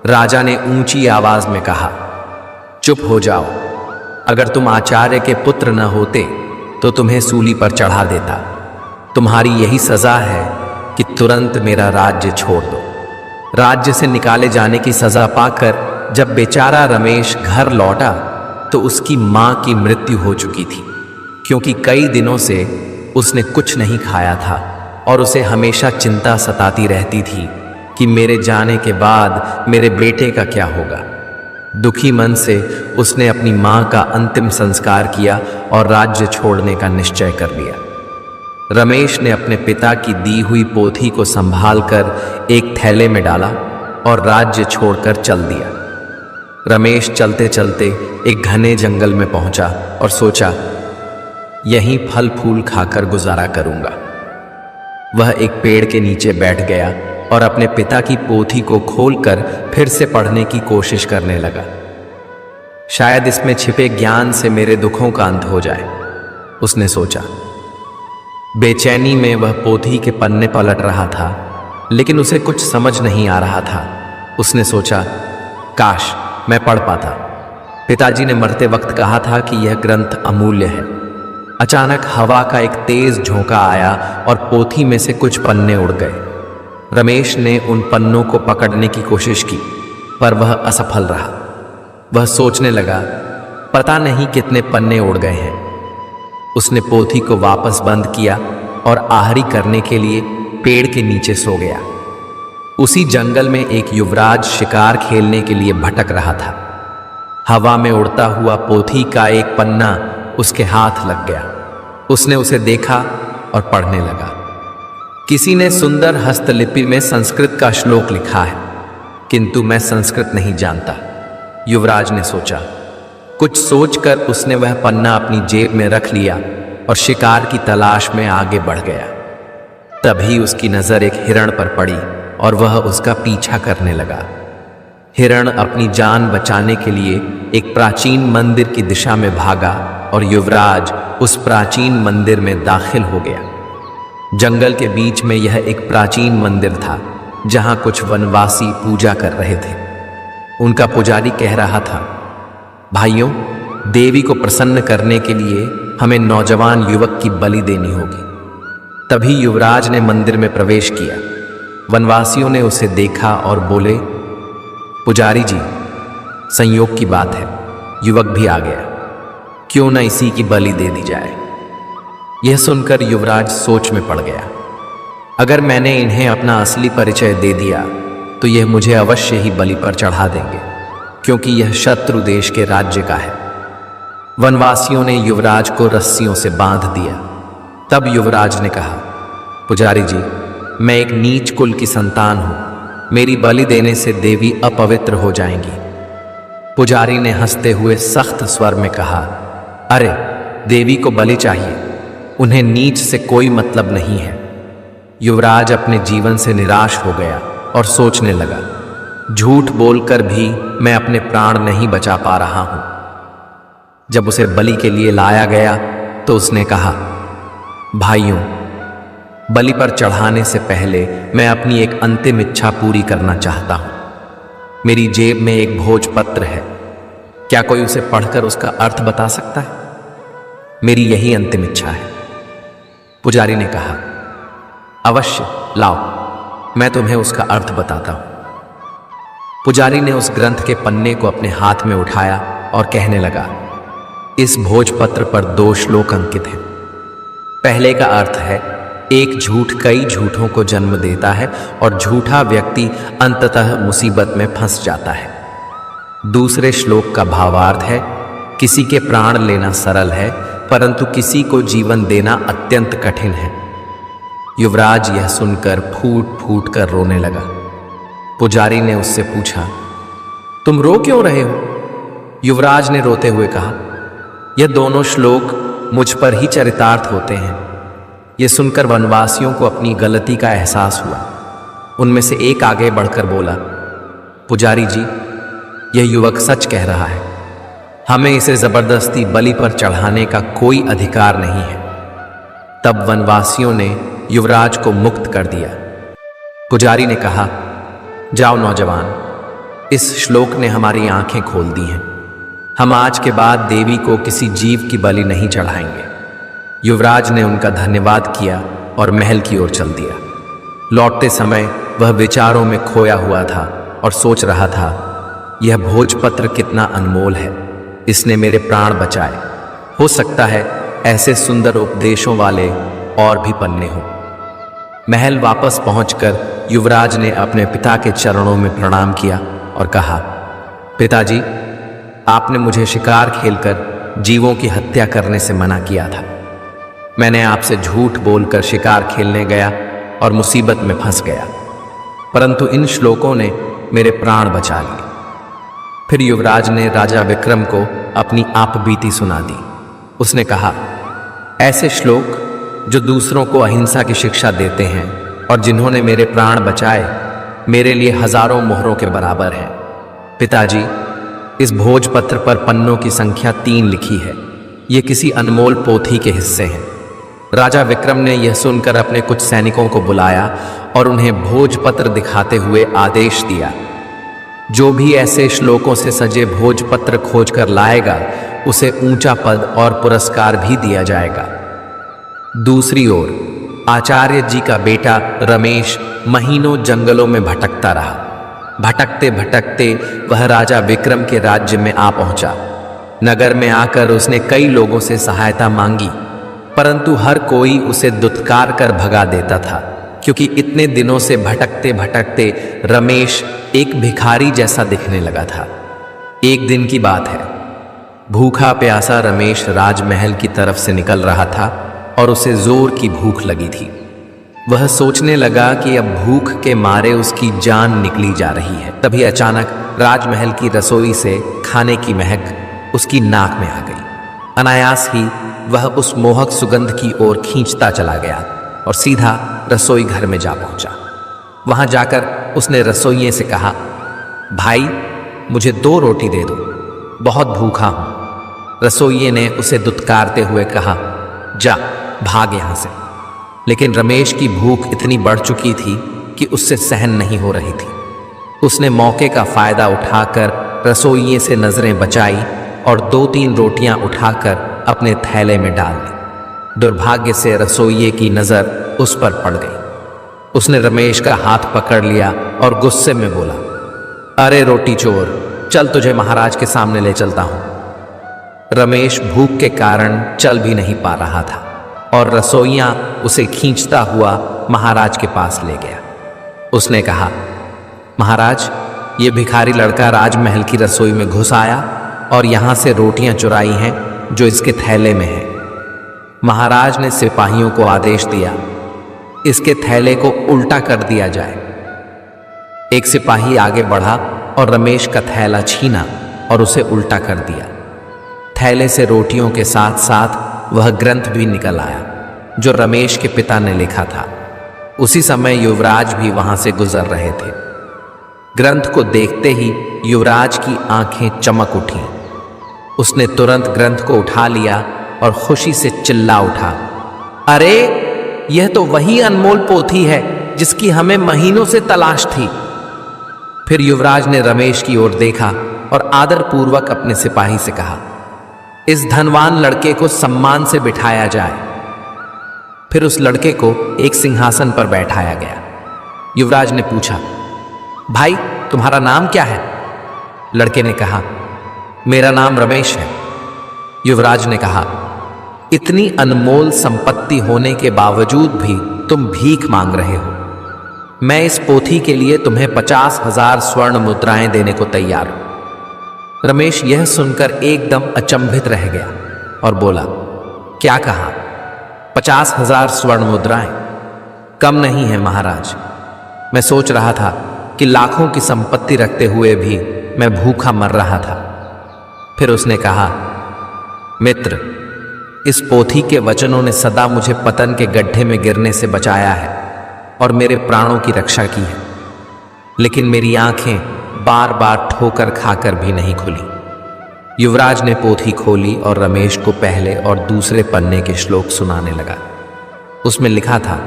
राजा ने ऊंची आवाज में कहा, चुप हो जाओ, अगर तुम आचार्य के पुत्र न होते तो तुम्हें सूली पर चढ़ा देता। तुम्हारी यही सजा है कि तुरंत मेरा राज्य छोड़ दो। राज्य से निकाले जाने की सजा पाकर जब बेचारा रमेश घर लौटा तो उसकी मां की मृत्यु हो चुकी थी, क्योंकि कई दिनों से उसने कुछ नहीं खाया था और उसे हमेशा चिंता सताती रहती थी कि मेरे जाने के बाद मेरे बेटे का क्या होगा। दुखी मन से उसने अपनी मां का अंतिम संस्कार किया और राज्य छोड़ने का निश्चय कर लिया। रमेश ने अपने पिता की दी हुई पोथी को संभालकर एक थैले में डाला और राज्य छोड़कर चल दिया। रमेश चलते चलते एक घने जंगल में पहुंचा और सोचा, यहीं फल फूल खाकर गुजारा करूंगा। वह एक पेड़ के नीचे बैठ गया और अपने पिता की पोथी को खोलकर फिर से पढ़ने की कोशिश करने लगा। शायद इसमें छिपे ज्ञान से मेरे दुखों का अंत हो जाए, उसने सोचा। बेचैनी में वह पोथी के पन्ने पलट रहा था, लेकिन उसे कुछ समझ नहीं आ रहा था। उसने सोचा, काश मैं पढ़ पाता। पिताजी ने मरते वक्त कहा था कि यह ग्रंथ अमूल्य है। अचानक हवा का एक तेज झोंका आया और पोथी में से कुछ पन्ने उड़ गए। रमेश ने उन पन्नों को पकड़ने की कोशिश की, पर वह असफल रहा। वह सोचने लगा, पता नहीं कितने पन्ने उड़ गए हैं। उसने पोथी को वापस बंद किया और आहरी करने के लिए पेड़ के नीचे सो गया। उसी जंगल में एक युवराज शिकार खेलने के लिए भटक रहा था। हवा में उड़ता हुआ पोथी का एक पन्ना उसके हाथ लग गया। उसने उसे देखा और पढ़ने लगा। किसी ने सुंदर हस्तलिपि में संस्कृत का श्लोक लिखा है, किंतु मैं संस्कृत नहीं जानता, युवराज ने सोचा। कुछ सोचकर उसने वह पन्ना अपनी जेब में रख लिया और शिकार की तलाश में आगे बढ़ गया। तभी उसकी नजर एक हिरण पर पड़ी और वह उसका पीछा करने लगा। हिरण अपनी जान बचाने के लिए एक प्राचीन मंदिर की दिशा में भागा और युवराज उस प्राचीन मंदिर में दाखिल हो गया। जंगल के बीच में यह एक प्राचीन मंदिर था, जहां कुछ वनवासी पूजा कर रहे थे। उनका पुजारी कह रहा था, भाइयों, देवी को प्रसन्न करने के लिए हमें नौजवान युवक की बलि देनी होगी। तभी युवराज ने मंदिर में प्रवेश किया। वनवासियों ने उसे देखा और बोले, पुजारी जी, संयोग की बात है, युवक भी आ गया, क्यों न इसी की बलि दे दी जाए। यह सुनकर युवराज सोच में पड़ गया। अगर मैंने इन्हें अपना असली परिचय दे दिया तो यह मुझे अवश्य ही बलि पर चढ़ा देंगे, क्योंकि यह शत्रु देश के राज्य का है। वनवासियों ने युवराज को रस्सियों से बांध दिया। तब युवराज ने कहा, पुजारी जी, मैं एक नीच कुल की संतान हूं, मेरी बलि देने से देवी अपवित्र हो जाएंगी। पुजारी ने हंसते हुए सख्त स्वर में कहा, अरे, देवी को बलि चाहिए, उन्हें नीच से कोई मतलब नहीं है। युवराज अपने जीवन से निराश हो गया और सोचने लगा, झूठ बोलकर भी मैं अपने प्राण नहीं बचा पा रहा हूं। जब उसे बलि के लिए लाया गया तो उसने कहा, भाइयों, बलि पर चढ़ाने से पहले मैं अपनी एक अंतिम इच्छा पूरी करना चाहता हूं। मेरी जेब में एक भोजपत्र है, क्या कोई उसे पढ़कर उसका अर्थ बता सकता है? मेरी यही अंतिम इच्छा है। पुजारी ने कहा, अवश्य लाओ, मैं तुम्हें उसका अर्थ बताता हूं। पुजारी ने उस ग्रंथ के पन्ने को अपने हाथ में उठाया और कहने लगा, इस भोजपत्र पर 2 श्लोक अंकित हैं। पहले का अर्थ है, एक झूठ कई झूठों को जन्म देता है और झूठा व्यक्ति अंततः मुसीबत में फंस जाता है। दूसरे श्लोक का भावार्थ है, किसी के प्राण लेना सरल है, परंतु किसी को जीवन देना अत्यंत कठिन है। युवराज यह सुनकर फूट फूट कर रोने लगा। पुजारी ने उससे पूछा, तुम रो क्यों रहे हो? युवराज ने रोते हुए कहा, यह दोनों श्लोक मुझ पर ही चरितार्थ होते हैं। यह सुनकर वनवासियों को अपनी गलती का एहसास हुआ। उनमें से एक आगे बढ़कर बोला, पुजारी जी, यह युवक सच कह रहा है, हमें इसे जबरदस्ती बलि पर चढ़ाने का कोई अधिकार नहीं है। तब वनवासियों ने युवराज को मुक्त कर दिया। पुजारी ने कहा, जाओ नौजवान, इस श्लोक ने हमारी आंखें खोल दी हैं। हम आज के बाद देवी को किसी जीव की बलि नहीं चढ़ाएंगे। युवराज ने उनका धन्यवाद किया और महल की ओर चल दिया। लौटते समय वह विचारों में खोया हुआ था और सोच रहा था, यह भोजपत्र कितना अनमोल है, इसने मेरे प्राण बचाए। हो सकता है ऐसे सुंदर उपदेशों वाले और भी पन्ने हों। महल वापस पहुंचकर युवराज ने अपने पिता के चरणों में प्रणाम किया और कहा, पिताजी, आपने मुझे शिकार खेलकर जीवों की हत्या करने से मना किया था। मैंने आपसे झूठ बोलकर शिकार खेलने गया और मुसीबत में फंस गया, परंतु इन श्लोकों ने मेरे प्राण बचा लिए। फिर युवराज ने राजा विक्रम को अपनी आपबीती सुना दी। उसने कहा, ऐसे श्लोक जो दूसरों को अहिंसा की शिक्षा देते हैं और जिन्होंने मेरे प्राण बचाए, मेरे लिए हजारों मोहरों के बराबर हैं। पिताजी, इस भोजपत्र पर पन्नों की संख्या 3 लिखी है। ये किसी अनमोल पोथी के हिस्से हैं। राजा विक्रम ने यह सुनकर अपने कुछ सैनिकों को बुलाया और उन्हें भोजपत्र दिखाते हुए आदेश दिया, जो भी ऐसे श्लोकों से सजे भोजपत्र खोजकर लाएगा उसे ऊंचा पद और पुरस्कार भी दिया जाएगा। दूसरी ओर आचार्य जी का बेटा रमेश महीनों जंगलों में भटकता रहा। भटकते भटकते वह राजा विक्रम के राज्य में आ पहुंचा। नगर में आकर उसने कई लोगों से सहायता मांगी, परंतु हर कोई उसे दुत्कार कर भगा देता था, क्योंकि इतने दिनों से भटकते भटकते रमेश एक भिखारी जैसा दिखने लगा था। एक दिन की बात है, भूखा प्यासा रमेश राजमहल की तरफ से निकल रहा था और उसे जोर की भूख लगी थी। वह सोचने लगा कि अब भूख के मारे उसकी जान निकली जा रही है। तभी अचानक राजमहल की रसोई से खाने की महक उसकी नाक में आ गई। अनायास ही वह उस मोहक सुगंध की ओर खींचता चला गया और सीधा रसोई घर में जा पहुंचा। वहां जाकर उसने रसोइये से कहा, भाई मुझे 2 रोटी दे दो, बहुत भूखा हूं। रसोइये ने उसे दुत्कारते हुए कहा, जा भाग यहां से। लेकिन रमेश की भूख इतनी बढ़ चुकी थी कि उससे सहन नहीं हो रही थी। उसने मौके का फायदा उठाकर रसोइये से नजरें बचाई और 2-3 रोटियां उठाकर अपने थैले में डाल दी। दुर्भाग्य से रसोइये की नजर उस पर पड़ गई। उसने रमेश का हाथ पकड़ लिया और गुस्से में बोला, अरे रोटी चोर, चल तुझे महाराज के सामने ले चलता हूं। रमेश भूख के कारण चल भी नहीं पा रहा था और रसोइया उसे खींचता हुआ महाराज के पास ले गया। उसने कहा, महाराज, ये भिखारी लड़का राजमहल की रसोई में घुस आया और यहां से रोटियां चुराई हैं जो इसके थैले में है। महाराज ने सिपाहियों को आदेश दिया, इसके थैले को उल्टा कर दिया जाए। एक सिपाही आगे बढ़ा और रमेश का थैला छीना और उसे उल्टा कर दिया। थैले से रोटियों के साथ साथ वह ग्रंथ भी निकल आया जो रमेश के पिता ने लिखा था। उसी समय युवराज भी वहां से गुजर रहे थे। ग्रंथ को देखते ही युवराज की आंखें चमक उठी। उसने तुरंत ग्रंथ को उठा लिया और खुशी से चिल्ला उठा, अरे यह तो वही अनमोल पोथी है जिसकी हमें महीनों से तलाश थी। फिर युवराज ने रमेश की ओर देखा और आदरपूर्वक अपने सिपाही से कहा, इस धनवान लड़के को सम्मान से बिठाया जाए। फिर उस लड़के को एक सिंहासन पर बैठाया गया। युवराज ने पूछा, भाई तुम्हारा नाम क्या है? लड़के ने कहा, मेरा नाम रमेश है। युवराज ने कहा, इतनी अनमोल संपत्ति होने के बावजूद भी तुम भीख मांग रहे हो। मैं इस पोथी के लिए तुम्हें 50,000 स्वर्ण मुद्राएं देने को तैयार हूं। रमेश यह सुनकर एकदम अचंभित रह गया और बोला, क्या कहा? 50,000 स्वर्ण मुद्राएं? कम नहीं है महाराज। मैं सोच रहा था कि लाखों की संपत्ति रखते हुए भी मैं भूखा मर रहा था। फिर उसने कहा, मित्र, इस पोथी के वचनों ने सदा मुझे पतन के गड्ढे में गिरने से बचाया है और मेरे प्राणों की रक्षा की है, लेकिन मेरी आंखें बार बार ठोकर खाकर भी नहीं खुली। युवराज ने पोथी खोली और रमेश को पहले और दूसरे पन्ने के श्लोक सुनाने लगा। उसमें लिखा था,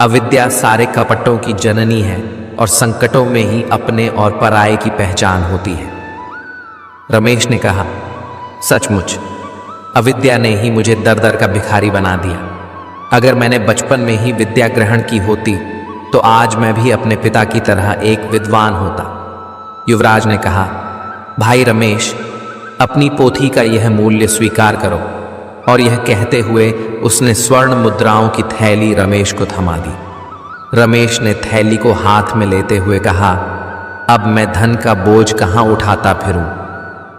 अविद्या सारे कपटों की जननी है और संकटों में ही अपने और पराये की पहचान होती है। रमेश ने कहा, सचमुच अविद्या ने ही मुझे दर दर का भिखारी बना दिया। अगर मैंने बचपन में ही विद्या ग्रहण की होती तो आज मैं भी अपने पिता की तरह एक विद्वान होता। युवराज ने कहा, भाई रमेश, अपनी पोथी का यह मूल्य स्वीकार करो। और यह कहते हुए उसने स्वर्ण मुद्राओं की थैली रमेश को थमा दी। रमेश ने थैली को हाथ में लेते हुए कहा, अब मैं धन का बोझ कहाँ उठाता फिरूं?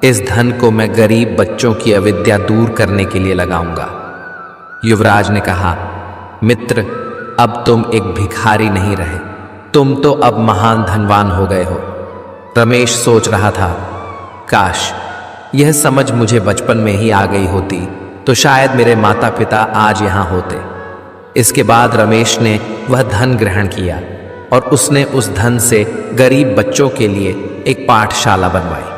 इस धन को मैं गरीब बच्चों की अविद्या दूर करने के लिए लगाऊंगा। युवराज ने कहा, मित्र, अब तुम एक भिखारी नहीं रहे, तुम तो अब महान धनवान हो गए हो। रमेश सोच रहा था, काश यह समझ मुझे बचपन में ही आ गई होती तो शायद मेरे माता पिता आज यहाँ होते। इसके बाद रमेश ने वह धन ग्रहण किया और उसने उस धन से गरीब बच्चों के लिए एक पाठशाला बनवाई।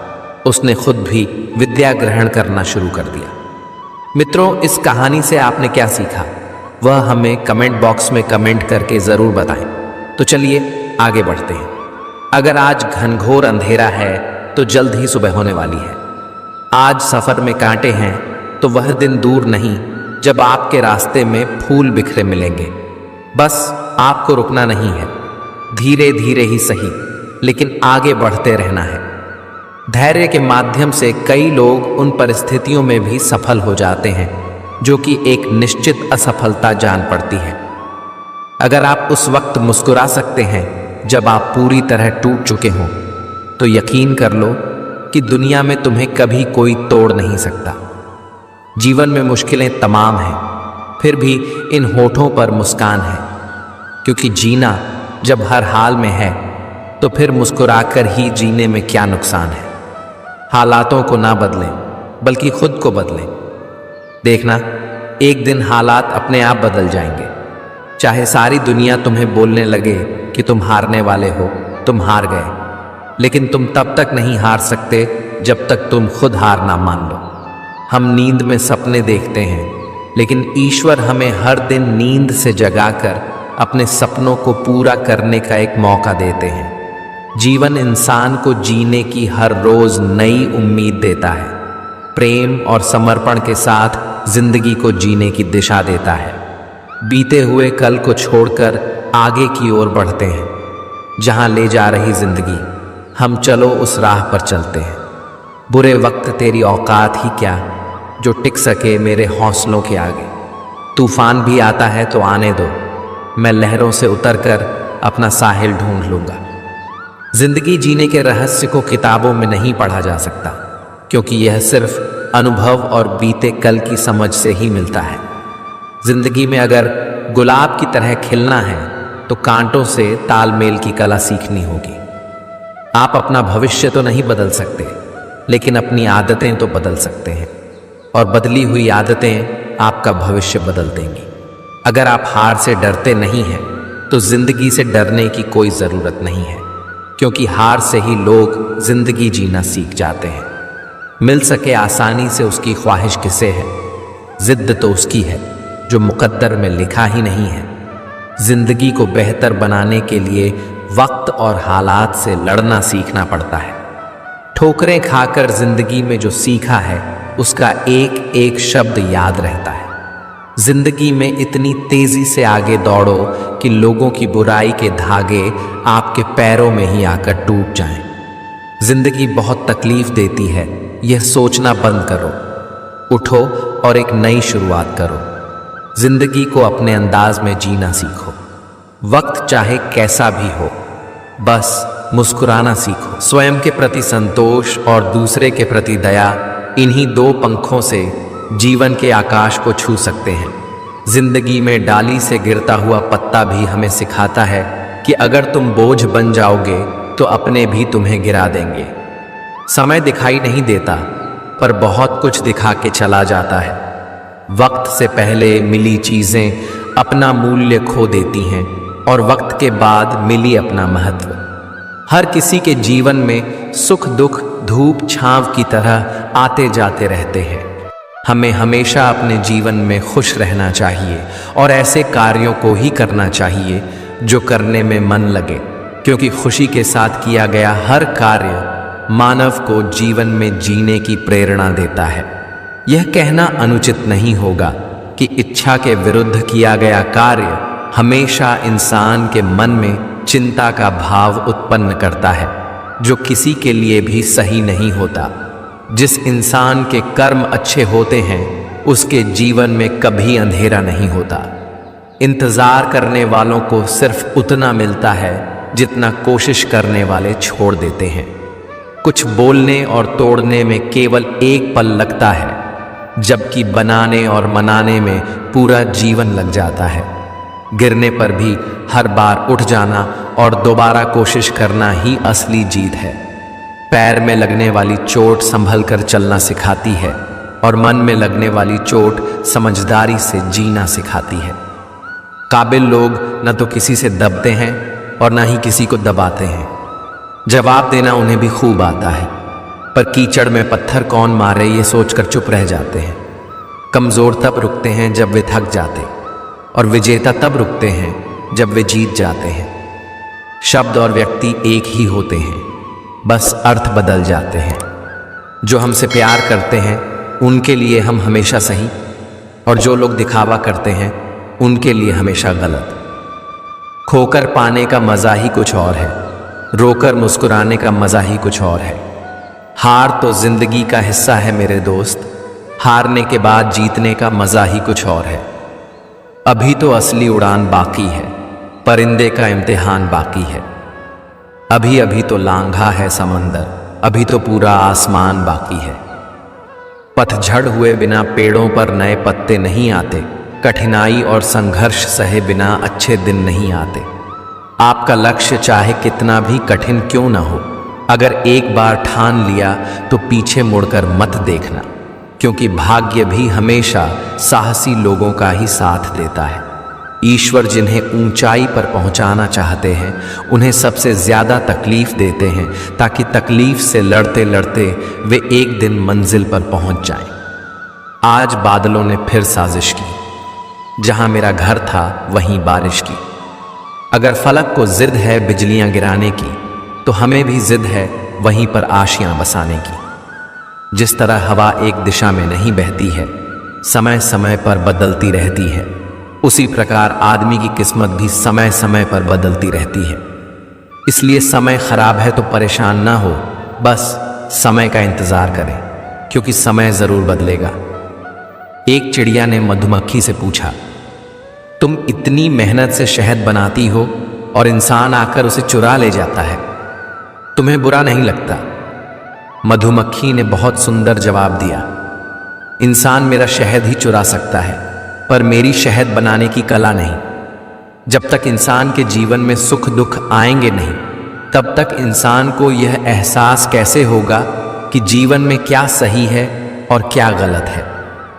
उसने खुद भी विद्या ग्रहण करना शुरू कर दिया। मित्रों, इस कहानी से आपने क्या सीखा वह हमें कमेंट बॉक्स में कमेंट करके ज़रूर बताएं। तो चलिए आगे बढ़ते हैं। अगर आज घनघोर अंधेरा है तो जल्द ही सुबह होने वाली है। आज सफ़र में कांटे हैं तो वह दिन दूर नहीं जब आपके रास्ते में फूल बिखरे मिलेंगे। बस आपको रुकना नहीं है, धीरे धीरे ही सही लेकिन आगे बढ़ते रहना है। धैर्य के माध्यम से कई लोग उन परिस्थितियों में भी सफल हो जाते हैं जो कि एक निश्चित असफलता जान पड़ती है। अगर आप उस वक्त मुस्कुरा सकते हैं जब आप पूरी तरह टूट चुके हों, तो यकीन कर लो कि दुनिया में तुम्हें कभी कोई तोड़ नहीं सकता। जीवन में मुश्किलें तमाम हैं, फिर भी इन होठों पर मुस्कान है, क्योंकि जीना जब हर हाल में है तो फिर मुस्कुराकर ही जीने में क्या नुकसान है। हालातों को ना बदलें बल्कि खुद को बदलें। देखना, एक दिन हालात अपने आप बदल जाएंगे। चाहे सारी दुनिया तुम्हें बोलने लगे कि तुम हारने वाले हो, तुम हार गए, लेकिन तुम तब तक नहीं हार सकते जब तक तुम खुद हार ना मान लो। हम नींद में सपने देखते हैं, लेकिन ईश्वर हमें हर दिन नींद से जगाकर अपने सपनों को पूरा करने का एक मौका देते हैं। जीवन इंसान को जीने की हर रोज नई उम्मीद देता है, प्रेम और समर्पण के साथ जिंदगी को जीने की दिशा देता है। बीते हुए कल को छोड़कर आगे की ओर बढ़ते हैं। जहां ले जा रही जिंदगी, हम चलो उस राह पर चलते हैं। बुरे वक्त तेरी औकात ही क्या जो टिक सके मेरे हौसलों के आगे। तूफान भी आता है तो आने दो, मैं लहरों से उतरकर अपना साहिल ढूंढ लूंगा। जिंदगी जीने के रहस्य को किताबों में नहीं पढ़ा जा सकता, क्योंकि यह सिर्फ अनुभव और बीते कल की समझ से ही मिलता है। जिंदगी में अगर गुलाब की तरह खिलना है तो कांटों से तालमेल की कला सीखनी होगी। आप अपना भविष्य तो नहीं बदल सकते, लेकिन अपनी आदतें तो बदल सकते हैं, और बदली हुई आदतें आपका भविष्य बदल देंगी। अगर आप हार से डरते नहीं हैं तो जिंदगी से डरने की कोई ज़रूरत नहीं है, क्योंकि हार से ही लोग जिंदगी जीना सीख जाते हैं। मिल सके आसानी से उसकी ख्वाहिश किसे है, जिद्द तो उसकी है जो मुकद्दर में लिखा ही नहीं है। जिंदगी को बेहतर बनाने के लिए वक्त और हालात से लड़ना सीखना पड़ता है। ठोकरें खाकर जिंदगी में जो सीखा है उसका एक एक शब्द याद रहता है। जिंदगी में इतनी तेजी से आगे दौड़ो कि लोगों की बुराई के धागे आपके पैरों में ही आकर टूट जाएं। जिंदगी बहुत तकलीफ देती है, यह सोचना बंद करो। उठो और एक नई शुरुआत करो। जिंदगी को अपने अंदाज में जीना सीखो। वक्त चाहे कैसा भी हो, बस मुस्कुराना सीखो। स्वयं के प्रति संतोष और दूसरे के प्रति दया, इन्हीं दो पंखों से जीवन के आकाश को छू सकते हैं। जिंदगी में डाली से गिरता हुआ पत्ता भी हमें सिखाता है कि अगर तुम बोझ बन जाओगे तो अपने भी तुम्हें गिरा देंगे। समय दिखाई नहीं देता, पर बहुत कुछ दिखा के चला जाता है। वक्त से पहले मिली चीजें अपना मूल्य खो देती हैं और वक्त के बाद मिली अपना महत्व। हर किसी के जीवन में सुख दुख धूप छांव की तरह आते जाते रहते हैं। हमें हमेशा अपने जीवन में खुश रहना चाहिए और ऐसे कार्यों को ही करना चाहिए जो करने में मन लगे, क्योंकि खुशी के साथ किया गया हर कार्य मानव को जीवन में जीने की प्रेरणा देता है। यह कहना अनुचित नहीं होगा कि इच्छा के विरुद्ध किया गया कार्य हमेशा इंसान के मन में चिंता का भाव उत्पन्न करता है, जो किसी के लिए भी सही नहीं होता। जिस इंसान के कर्म अच्छे होते हैं उसके जीवन में कभी अंधेरा नहीं होता। इंतजार करने वालों को सिर्फ उतना मिलता है जितना कोशिश करने वाले छोड़ देते हैं। कुछ बोलने और तोड़ने में केवल एक पल लगता है, जबकि बनाने और मनाने में पूरा जीवन लग जाता है। गिरने पर भी हर बार उठ जाना और दोबारा कोशिश करना ही असली जीत है। पैर में लगने वाली चोट संभल कर चलना सिखाती है और मन में लगने वाली चोट समझदारी से जीना सिखाती है। काबिल लोग न तो किसी से दबते हैं और न ही किसी को दबाते हैं। जवाब देना उन्हें भी खूब आता है, पर कीचड़ में पत्थर कौन मारे ये सोचकर चुप रह जाते हैं। कमज़ोर तब रुकते हैं जब वे थक जाते, और विजेता तब रुकते हैं जब वे जीत जाते हैं। शब्द और व्यक्ति एक ही होते हैं, बस अर्थ बदल जाते हैं। जो हमसे प्यार करते हैं उनके लिए हम हमेशा सही, और जो लोग दिखावा करते हैं उनके लिए हमेशा गलत। खोकर पाने का मज़ा ही कुछ और है, रोकर मुस्कुराने का मज़ा ही कुछ और है। हार तो जिंदगी का हिस्सा है मेरे दोस्त, हारने के बाद जीतने का मज़ा ही कुछ और है। अभी तो असली उड़ान बाकी है, परिंदे का इम्तिहान बाकी है। अभी अभी तो लांघा है समंदर, अभी तो पूरा आसमान बाकी है। पतझड़ हुए बिना पेड़ों पर नए पत्ते नहीं आते, कठिनाई और संघर्ष सहे बिना अच्छे दिन नहीं आते। आपका लक्ष्य चाहे कितना भी कठिन क्यों ना हो, अगर एक बार ठान लिया तो पीछे मुड़कर मत देखना, क्योंकि भाग्य भी हमेशा साहसी लोगों का ही साथ देता है। ईश्वर जिन्हें ऊंचाई पर पहुंचाना चाहते हैं उन्हें सबसे ज़्यादा तकलीफ देते हैं, ताकि तकलीफ से लड़ते लड़ते वे एक दिन मंजिल पर पहुंच जाएं। आज बादलों ने फिर साजिश की, जहां मेरा घर था वहीं बारिश की। अगर फलक को जिद है बिजलियां गिराने की, तो हमें भी जिद है वहीं पर आशियां बसाने की। जिस तरह हवा एक दिशा में नहीं बहती है, समय समय पर बदलती रहती है, उसी प्रकार आदमी की किस्मत भी समय समय पर बदलती रहती है। इसलिए समय खराब है तो परेशान ना हो, बस समय का इंतजार करें, क्योंकि समय जरूर बदलेगा। एक चिड़िया ने मधुमक्खी से पूछा, तुम इतनी मेहनत से शहद बनाती हो और इंसान आकर उसे चुरा ले जाता है, तुम्हें बुरा नहीं लगता? मधुमक्खी ने बहुत सुंदर जवाब दिया, इंसान मेरा शहद ही चुरा सकता है, पर मेरी शहद बनाने की कला नहीं। जब तक इंसान के जीवन में सुख दुख आएंगे नहीं, तब तक इंसान को यह एहसास कैसे होगा कि जीवन में क्या सही है और क्या गलत है।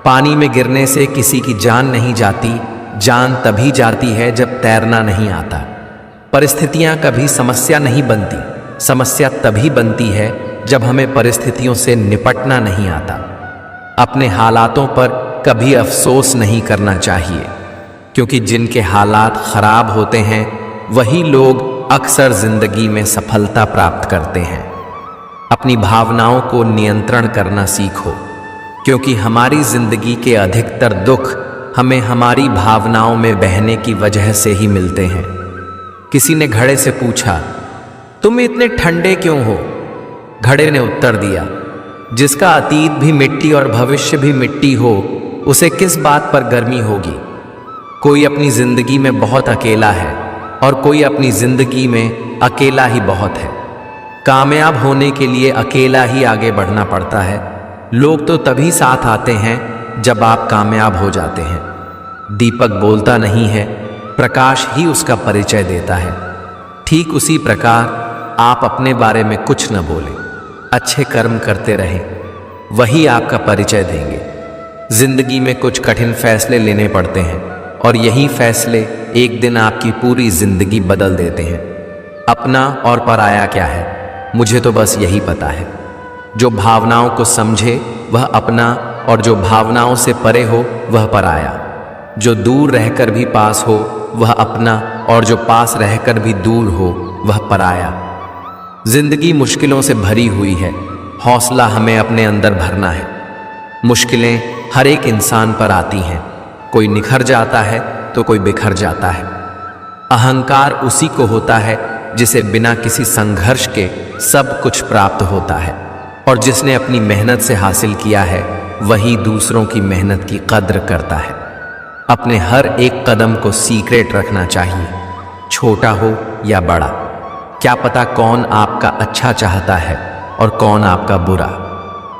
पानी में गिरने से किसी की जान नहीं जाती, जान तभी जाती है जब तैरना नहीं आता। परिस्थितियां कभी समस्या नहीं बनती, समस्या तभी बनती है जब हमें परिस्थितियों से निपटना नहीं आता। अपने हालातों पर कभी अफसोस नहीं करना चाहिए, क्योंकि जिनके हालात खराब होते हैं वही लोग अक्सर जिंदगी में सफलता प्राप्त करते हैं। अपनी भावनाओं को नियंत्रण करना सीखो, क्योंकि हमारी जिंदगी के अधिकतर दुख हमें हमारी भावनाओं में बहने की वजह से ही मिलते हैं। किसी ने घड़े से पूछा, तुम इतने ठंडे क्यों हो? घड़े ने उत्तर दिया, जिसका अतीत भी मिट्टी और भविष्य भी मिट्टी हो, उसे किस बात पर गर्मी होगी। कोई अपनी जिंदगी में बहुत अकेला है और कोई अपनी जिंदगी में अकेला ही बहुत है। कामयाब होने के लिए अकेला ही आगे बढ़ना पड़ता है। लोग तो तभी साथ आते हैं जब आप कामयाब हो जाते हैं। दीपक बोलता नहीं है, प्रकाश ही उसका परिचय देता है। ठीक उसी प्रकार आप अपने बारे में कुछ न बोलें, अच्छे कर्म करते रहें, वही आपका परिचय देंगे। जिंदगी में कुछ कठिन फैसले लेने पड़ते हैं और यही फैसले एक दिन आपकी पूरी जिंदगी बदल देते हैं। अपना और पराया क्या है, मुझे तो बस यही पता है। जो भावनाओं को समझे वह अपना, और जो भावनाओं से परे हो वह पराया। जो दूर रहकर भी पास हो वह अपना, और जो पास रहकर भी दूर हो वह पराया। जिंदगी मुश्किलों से भरी हुई है, हौसला हमें अपने अंदर भरना है। मुश्किलें हर एक इंसान पर आती हैं, कोई निखर जाता है तो कोई बिखर जाता है। अहंकार उसी को होता है जिसे बिना किसी संघर्ष के सब कुछ प्राप्त होता है, और जिसने अपनी मेहनत से हासिल किया है वही दूसरों की मेहनत की कद्र करता है। अपने हर एक कदम को सीक्रेट रखना चाहिए, छोटा हो या बड़ा। क्या पता कौन आपका अच्छा चाहता है, और कौन आपका बुरा।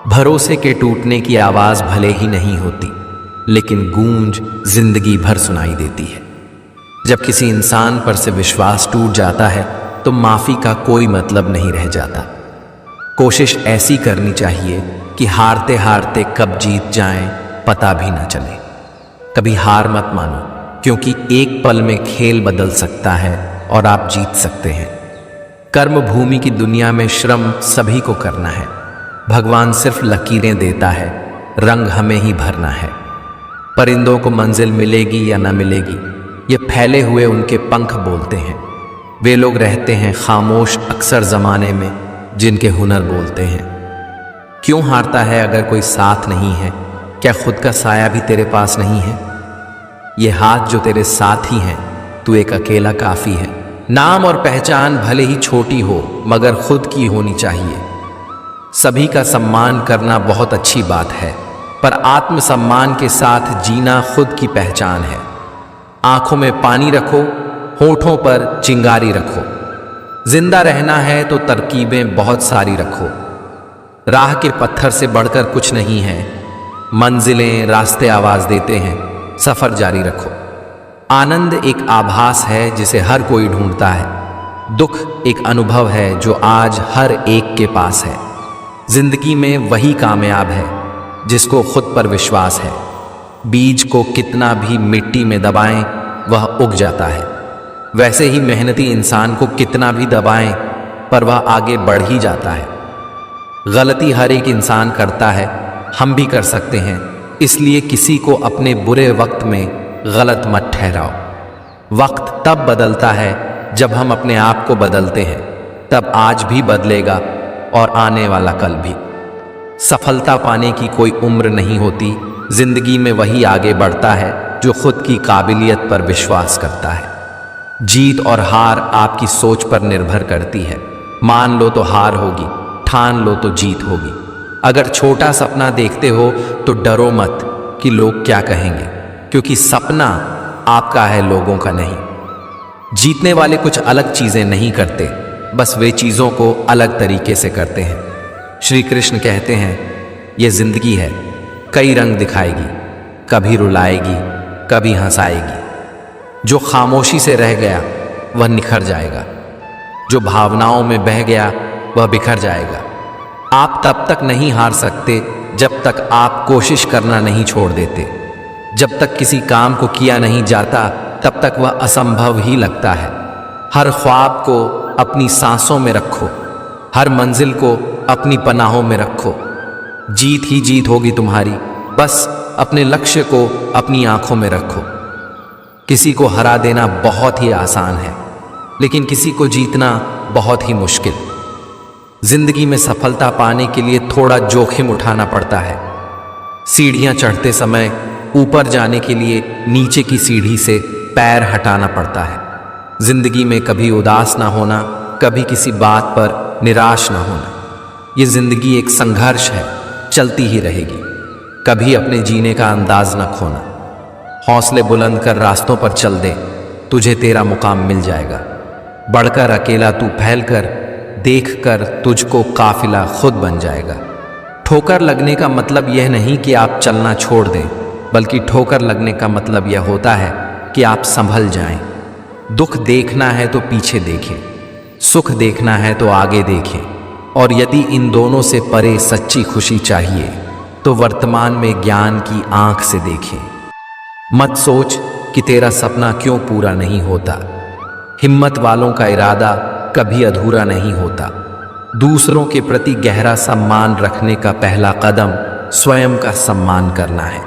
भरोसे के टूटने की आवाज भले ही नहीं होती, लेकिन गूंज जिंदगी भर सुनाई देती है। जब किसी इंसान पर से विश्वास टूट जाता है तो माफी का कोई मतलब नहीं रह जाता। कोशिश ऐसी करनी चाहिए कि हारते हारते कब जीत जाएं पता भी ना चले। कभी हार मत मानो, क्योंकि एक पल में खेल बदल सकता है और आप जीत सकते हैं। कर्म भूमि की दुनिया में श्रम सभी को करना है। भगवान सिर्फ लकीरें देता है, रंग हमें ही भरना है। परिंदों को मंजिल मिलेगी या ना मिलेगी, ये फैले हुए उनके पंख बोलते हैं। वे लोग रहते हैं खामोश अक्सर जमाने में, जिनके हुनर बोलते हैं। क्यों हारता है अगर कोई साथ नहीं है? क्या खुद का साया भी तेरे पास नहीं है? ये हाथ जो तेरे साथ ही हैं, तू एक अकेला काफी है। नाम और पहचान भले ही छोटी हो, मगर खुद की होनी चाहिए। सभी का सम्मान करना बहुत अच्छी बात है, पर आत्मसम्मान के साथ जीना खुद की पहचान है। आंखों में पानी रखो, होठों पर चिंगारी रखो। जिंदा रहना है तो तरकीबें बहुत सारी रखो। राह के पत्थर से बढ़कर कुछ नहीं है। मंजिलें रास्ते आवाज देते हैं, सफर जारी रखो। आनंद एक आभास है जिसे हर कोई ढूंढता है। दुख एक अनुभव है जो आज हर एक के पास है। जिंदगी में वही कामयाब है जिसको खुद पर विश्वास है। बीज को कितना भी मिट्टी में दबाएं, वह उग जाता है। वैसे ही मेहनती इंसान को कितना भी दबाएं, पर वह आगे बढ़ ही जाता है। गलती हर एक इंसान करता है, हम भी कर सकते हैं। इसलिए किसी को अपने बुरे वक्त में गलत मत ठहराओ। वक्त तब बदलता है जब हम अपने आप को बदलते हैं। तब आज भी बदलेगा और आने वाला कल भी। सफलता पाने की कोई उम्र नहीं होती। जिंदगी में वही आगे बढ़ता है जो खुद की काबिलियत पर विश्वास करता है। जीत और हार आपकी सोच पर निर्भर करती है। मान लो तो हार होगी, ठान लो तो जीत होगी। अगर छोटा सपना देखते हो तो डरो मत कि लोग क्या कहेंगे, क्योंकि सपना आपका है, लोगों का नहीं। जीतने वाले कुछ अलग चीजें नहीं करते, बस वे चीजों को अलग तरीके से करते हैं। श्री कृष्ण कहते हैं, ये जिंदगी है, कई रंग दिखाएगी, कभी रुलाएगी, कभी हंसाएगी। जो खामोशी से रह गया वह निखर जाएगा, जो भावनाओं में बह गया वह बिखर जाएगा। आप तब तक नहीं हार सकते जब तक आप कोशिश करना नहीं छोड़ देते। जब तक किसी काम को किया नहीं जाता तब तक वह असंभव ही लगता है। हर ख्वाब को अपनी सांसों में रखो, हर मंजिल को अपनी पनाहों में रखो। जीत ही जीत होगी तुम्हारी, बस अपने लक्ष्य को अपनी आंखों में रखो। किसी को हरा देना बहुत ही आसान है, लेकिन किसी को जीतना बहुत ही मुश्किल। जिंदगी में सफलता पाने के लिए थोड़ा जोखिम उठाना पड़ता है। सीढ़ियां चढ़ते समय ऊपर जाने के लिए नीचे की सीढ़ी से पैर हटाना पड़ता है। जिंदगी में कभी उदास ना होना, कभी किसी बात पर निराश ना होना। ये जिंदगी एक संघर्ष है, चलती ही रहेगी। कभी अपने जीने का अंदाज न खोना। हौसले बुलंद कर रास्तों पर चल दे, तुझे तेरा मुकाम मिल जाएगा। बढ़कर अकेला तू फैल कर, देख कर तुझको काफिला खुद बन जाएगा। ठोकर लगने का मतलब यह नहीं कि आप चलना छोड़ दें, बल्कि ठोकर लगने का मतलब यह होता है कि आप संभल जाएं। दुख देखना है तो पीछे देखें, सुख देखना है तो आगे देखें। और यदि इन दोनों से परे सच्ची खुशी चाहिए तो वर्तमान में ज्ञान की आंख से देखें। मत सोच कि तेरा सपना क्यों पूरा नहीं होता। हिम्मत वालों का इरादा कभी अधूरा नहीं होता। दूसरों के प्रति गहरा सम्मान रखने का पहला कदम स्वयं का सम्मान करना है।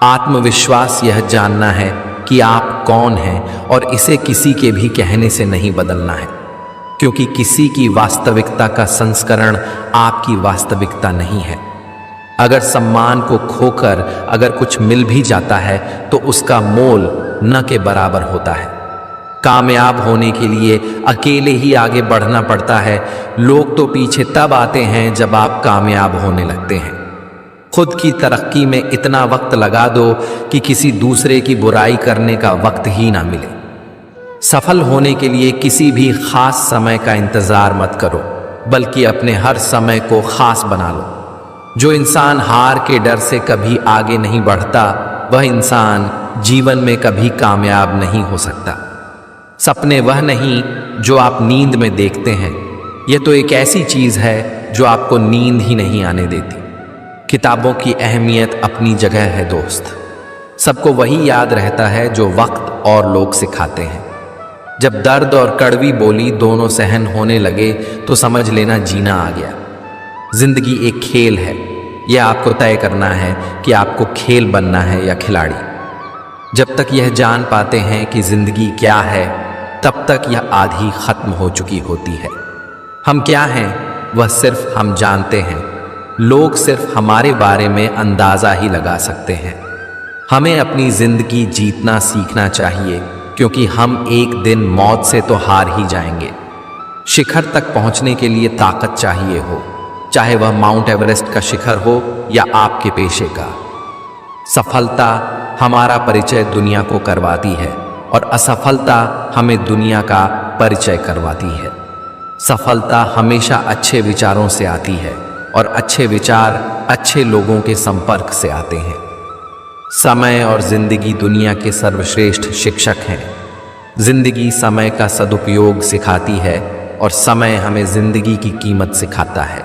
आत्मविश्वास यह जानना है कि आप कौन हैं और इसे किसी के भी कहने से नहीं बदलना है, क्योंकि किसी की वास्तविकता का संस्करण आपकी वास्तविकता नहीं है। अगर सम्मान को खोकर अगर कुछ मिल भी जाता है तो उसका मोल न के बराबर होता है। कामयाब होने के लिए अकेले ही आगे बढ़ना पड़ता है। लोग तो पीछे तब आते हैं जब आप कामयाब होने लगते हैं। खुद की तरक्की में इतना वक्त लगा दो कि किसी दूसरे की बुराई करने का वक्त ही ना मिले। सफल होने के लिए किसी भी खास समय का इंतजार मत करो। बल्कि अपने हर समय को खास बना लो। जो इंसान हार के डर से कभी आगे नहीं बढ़ता, वह इंसान जीवन में कभी कामयाब नहीं हो सकता। सपने वह नहीं जो आप नींद में देखते हैं, यह तो एक ऐसी चीज है जो आपको नींद ही नहीं आने देती। किताबों की अहमियत अपनी जगह है दोस्त। सबको वही याद रहता है जो वक्त और लोग सिखाते हैं। जब दर्द और कड़वी बोली दोनों सहन होने लगे तो समझ लेना जीना आ गया। जिंदगी एक खेल है, यह आपको तय करना है कि आपको खेल बनना है या खिलाड़ी। जब तक यह जान पाते हैं कि जिंदगी क्या है, तब तक यह आधी खत्म हो चुकी होती है। हम क्या हैं वह सिर्फ हम जानते हैं, लोग सिर्फ हमारे बारे में अंदाजा ही लगा सकते हैं। हमें अपनी जिंदगी जीतना सीखना चाहिए, क्योंकि हम एक दिन मौत से तो हार ही जाएंगे। शिखर तक पहुंचने के लिए ताकत चाहिए हो, चाहे वह माउंट एवरेस्ट का शिखर हो या आपके पेशे का। सफलता हमारा परिचय दुनिया को करवाती है और असफलता हमें दुनिया का परिचय करवाती है। सफलता हमेशा अच्छे विचारों से आती है और अच्छे विचार अच्छे लोगों के संपर्क से आते हैं। समय और जिंदगी दुनिया के सर्वश्रेष्ठ शिक्षक हैं। जिंदगी समय का सदुपयोग सिखाती है और समय हमें जिंदगी की कीमत सिखाता है।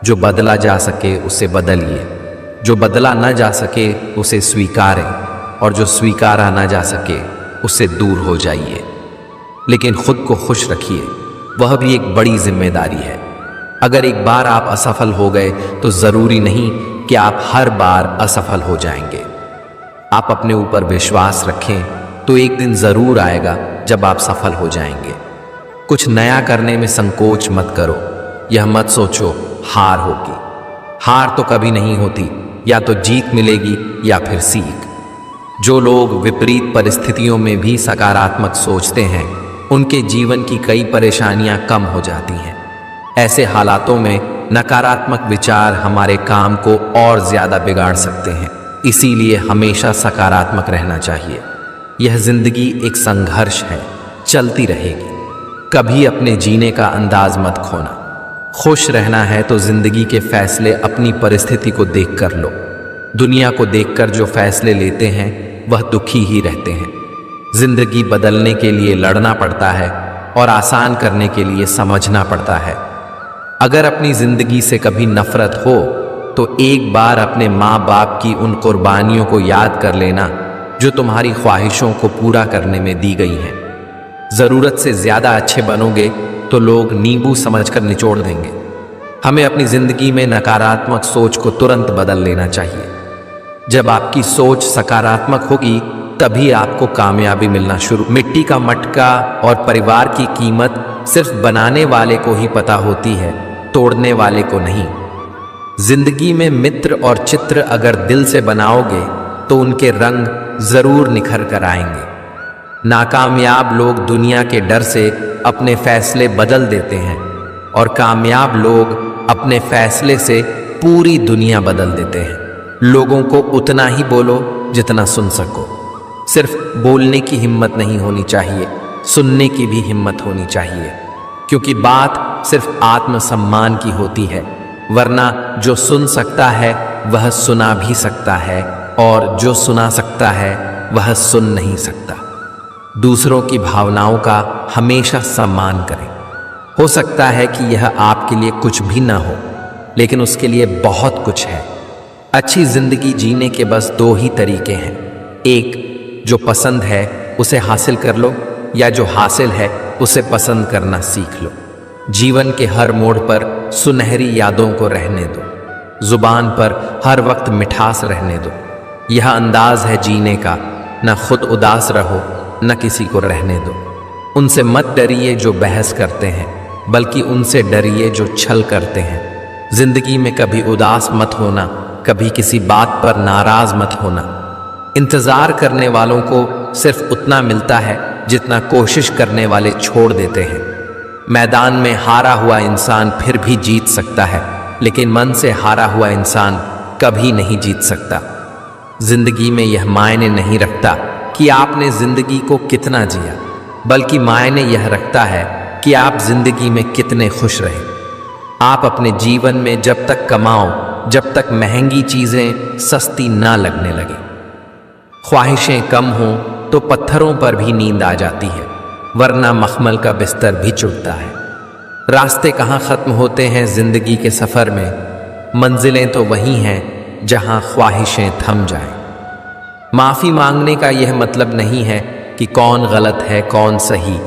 जो बदला जा सके उसे बदलिए, जो बदला न जा सके उसे स्वीकारें और जो स्वीकारा न जा सके उससे दूर हो जाइए। लेकिन खुद को खुश रखिए, वह भी एक बड़ी जिम्मेदारी है। अगर एक बार आप असफल हो गए तो जरूरी नहीं कि आप हर बार असफल हो जाएंगे। आप अपने ऊपर विश्वास रखें तो एक दिन जरूर आएगा जब आप सफल हो जाएंगे। कुछ नया करने में संकोच मत करो। यह मत सोचो हार होगी। हार तो कभी नहीं होती, या तो जीत मिलेगी या फिर सीख। जो लोग विपरीत परिस्थितियों में भी सकारात्मक सोचते हैं, उनके जीवन की कई परेशानियां कम हो जाती हैं। ऐसे हालातों में नकारात्मक विचार हमारे काम को और ज्यादा बिगाड़ सकते हैं। इसीलिए हमेशा सकारात्मक रहना चाहिए। यह जिंदगी एक संघर्ष है, चलती रहेगी। कभी अपने जीने का अंदाज मत खोना। खुश रहना है तो जिंदगी के फैसले अपनी परिस्थिति को देख कर लो। दुनिया को देखकर जो फैसले लेते हैं वह दुखी ही रहते हैं। जिंदगी बदलने के लिए लड़ना पड़ता है और आसान करने के लिए समझना पड़ता है। अगर अपनी जिंदगी से कभी नफरत हो तो एक बार अपने माँ बाप की उन कुर्बानियों को याद कर लेना जो तुम्हारी ख्वाहिशों को पूरा करने में दी गई हैं। जरूरत से ज्यादा अच्छे बनोगे तो लोग नींबू समझकर निचोड़ देंगे। हमें अपनी जिंदगी में नकारात्मक सोच को तुरंत बदल लेना चाहिए। जब आपकी सोच सकारात्मक होगी तभी आपको कामयाबी मिलना शुरू। मिट्टी का मटका और परिवार की कीमत सिर्फ बनाने वाले को ही पता होती है, तोड़ने वाले को नहीं। जिंदगी में मित्र और चित्र अगर दिल से बनाओगे तो उनके रंग जरूर निखर कर आएंगे। नाकामयाब लोग दुनिया के डर से अपने फैसले बदल देते हैं और कामयाब लोग अपने फैसले से पूरी दुनिया बदल देते हैं। लोगों को उतना ही बोलो जितना सुन सको। सिर्फ बोलने की हिम्मत नहीं होनी चाहिए, सुनने की भी हिम्मत होनी चाहिए, क्योंकि बात सिर्फ आत्मसम्मान की होती है। वरना जो सुन सकता है वह सुना भी सकता है और जो सुना सकता है वह सुन नहीं सकता। दूसरों की भावनाओं का हमेशा सम्मान करें। हो सकता है कि यह आपके लिए कुछ भी ना हो, लेकिन उसके लिए बहुत कुछ है। अच्छी जिंदगी जीने के बस दो ही तरीके हैं। एक, जो पसंद है उसे हासिल कर लो, या जो हासिल है उसे पसंद करना सीख लो। जीवन के हर मोड़ पर सुनहरी यादों को रहने दो। जुबान पर हर वक्त मिठास रहने दो। यह अंदाज है जीने का। न खुद उदास रहो, न किसी को रहने दो। उनसे मत डरिए जो बहस करते हैं, बल्कि उनसे डरिए जो छल करते हैं। जिंदगी में कभी उदास मत होना, कभी किसी बात पर नाराज मत होना। इंतजार करने वालों को सिर्फ उतना मिलता है जितना कोशिश करने वाले छोड़ देते हैं। मैदान में हारा हुआ इंसान फिर भी जीत सकता है, लेकिन मन से हारा हुआ इंसान कभी नहीं जीत सकता। जिंदगी में यह मायने नहीं रखता कि आपने जिंदगी को कितना जिया, बल्कि मायने यह रखता है कि आप जिंदगी में कितने खुश रहे। आप अपने जीवन में जब तक कमाओ, जब तक महंगी चीजें सस्ती ना लगने लगे। ख्वाहिशें कम हों तो पत्थरों पर भी नींद आ जाती है, वरना मखमल का बिस्तर भी चुभता है। रास्ते कहाँ खत्म होते हैं जिंदगी के सफर में, मंजिलें तो वही हैं जहां ख्वाहिशें थम जाएं। माफी मांगने का यह मतलब नहीं है कि कौन गलत है कौन सही।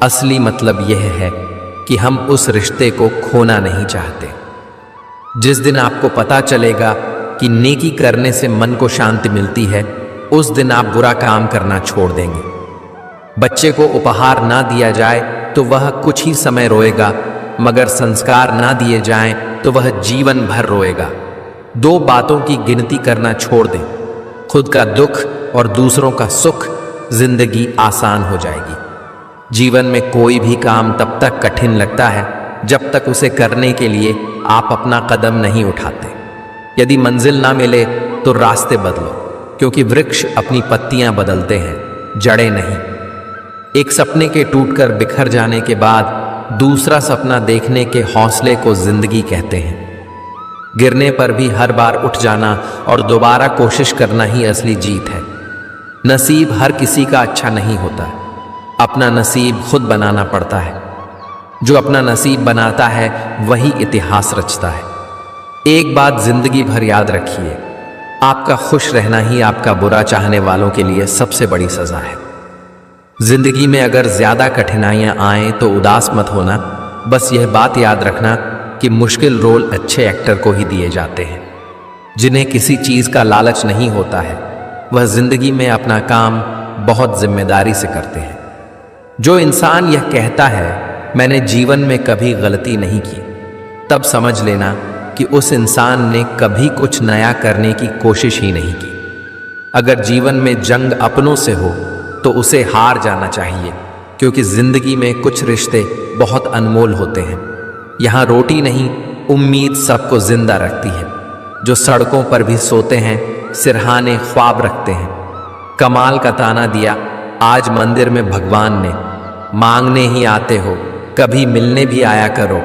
असली मतलब यह है कि हम उस रिश्ते को खोना नहीं चाहते। जिस दिन आपको पता चलेगा कि नेकी करने से मन को शांति मिलती है, उस दिन आप बुरा काम करना छोड़ देंगे। बच्चे को उपहार ना दिया जाए तो वह कुछ ही समय रोएगा, मगर संस्कार ना दिए जाएं तो वह जीवन भर रोएगा। दो बातों की गिनती करना छोड़ दें, खुद का दुख और दूसरों का सुख, जिंदगी आसान हो जाएगी। जीवन में कोई भी काम तब तक कठिन लगता है जब तक उसे करने के लिए आप अपना कदम नहीं उठाते। यदि मंजिल ना मिले तो रास्ते बदलो, क्योंकि वृक्ष अपनी पत्तियां बदलते हैं, जड़ें नहीं। एक सपने के टूटकर बिखर जाने के बाद दूसरा सपना देखने के हौसले को जिंदगी कहते हैं। गिरने पर भी हर बार उठ जाना और दोबारा कोशिश करना ही असली जीत है। नसीब हर किसी का अच्छा नहीं होता, अपना नसीब खुद बनाना पड़ता है। जो अपना नसीब बनाता है वही इतिहास रचता है। एक बात जिंदगी भर याद रखिए, आपका खुश रहना ही आपका बुरा चाहने वालों के लिए सबसे बड़ी सजा है। जिंदगी में अगर ज्यादा कठिनाइयां आए तो उदास मत होना, बस यह बात याद रखना कि मुश्किल रोल अच्छे एक्टर को ही दिए जाते हैं। जिन्हें किसी चीज का लालच नहीं होता है, वह जिंदगी में अपना काम बहुत जिम्मेदारी से करते हैं। जो इंसान यह कहता है मैंने जीवन में कभी गलती नहीं की, तब समझ लेना कि उस इंसान ने कभी कुछ नया करने की कोशिश ही नहीं की। अगर जीवन में जंग अपनों से हो तो उसे हार जाना चाहिए, क्योंकि जिंदगी में कुछ रिश्ते बहुत अनमोल होते हैं। यहाँ रोटी नहीं, उम्मीद सबको जिंदा रखती है। जो सड़कों पर भी सोते हैं, सिरहाने ख्वाब रखते हैं। कमाल का ताना दिया आज मंदिर में भगवान ने, मांगने ही आते हो, कभी मिलने भी आया करो।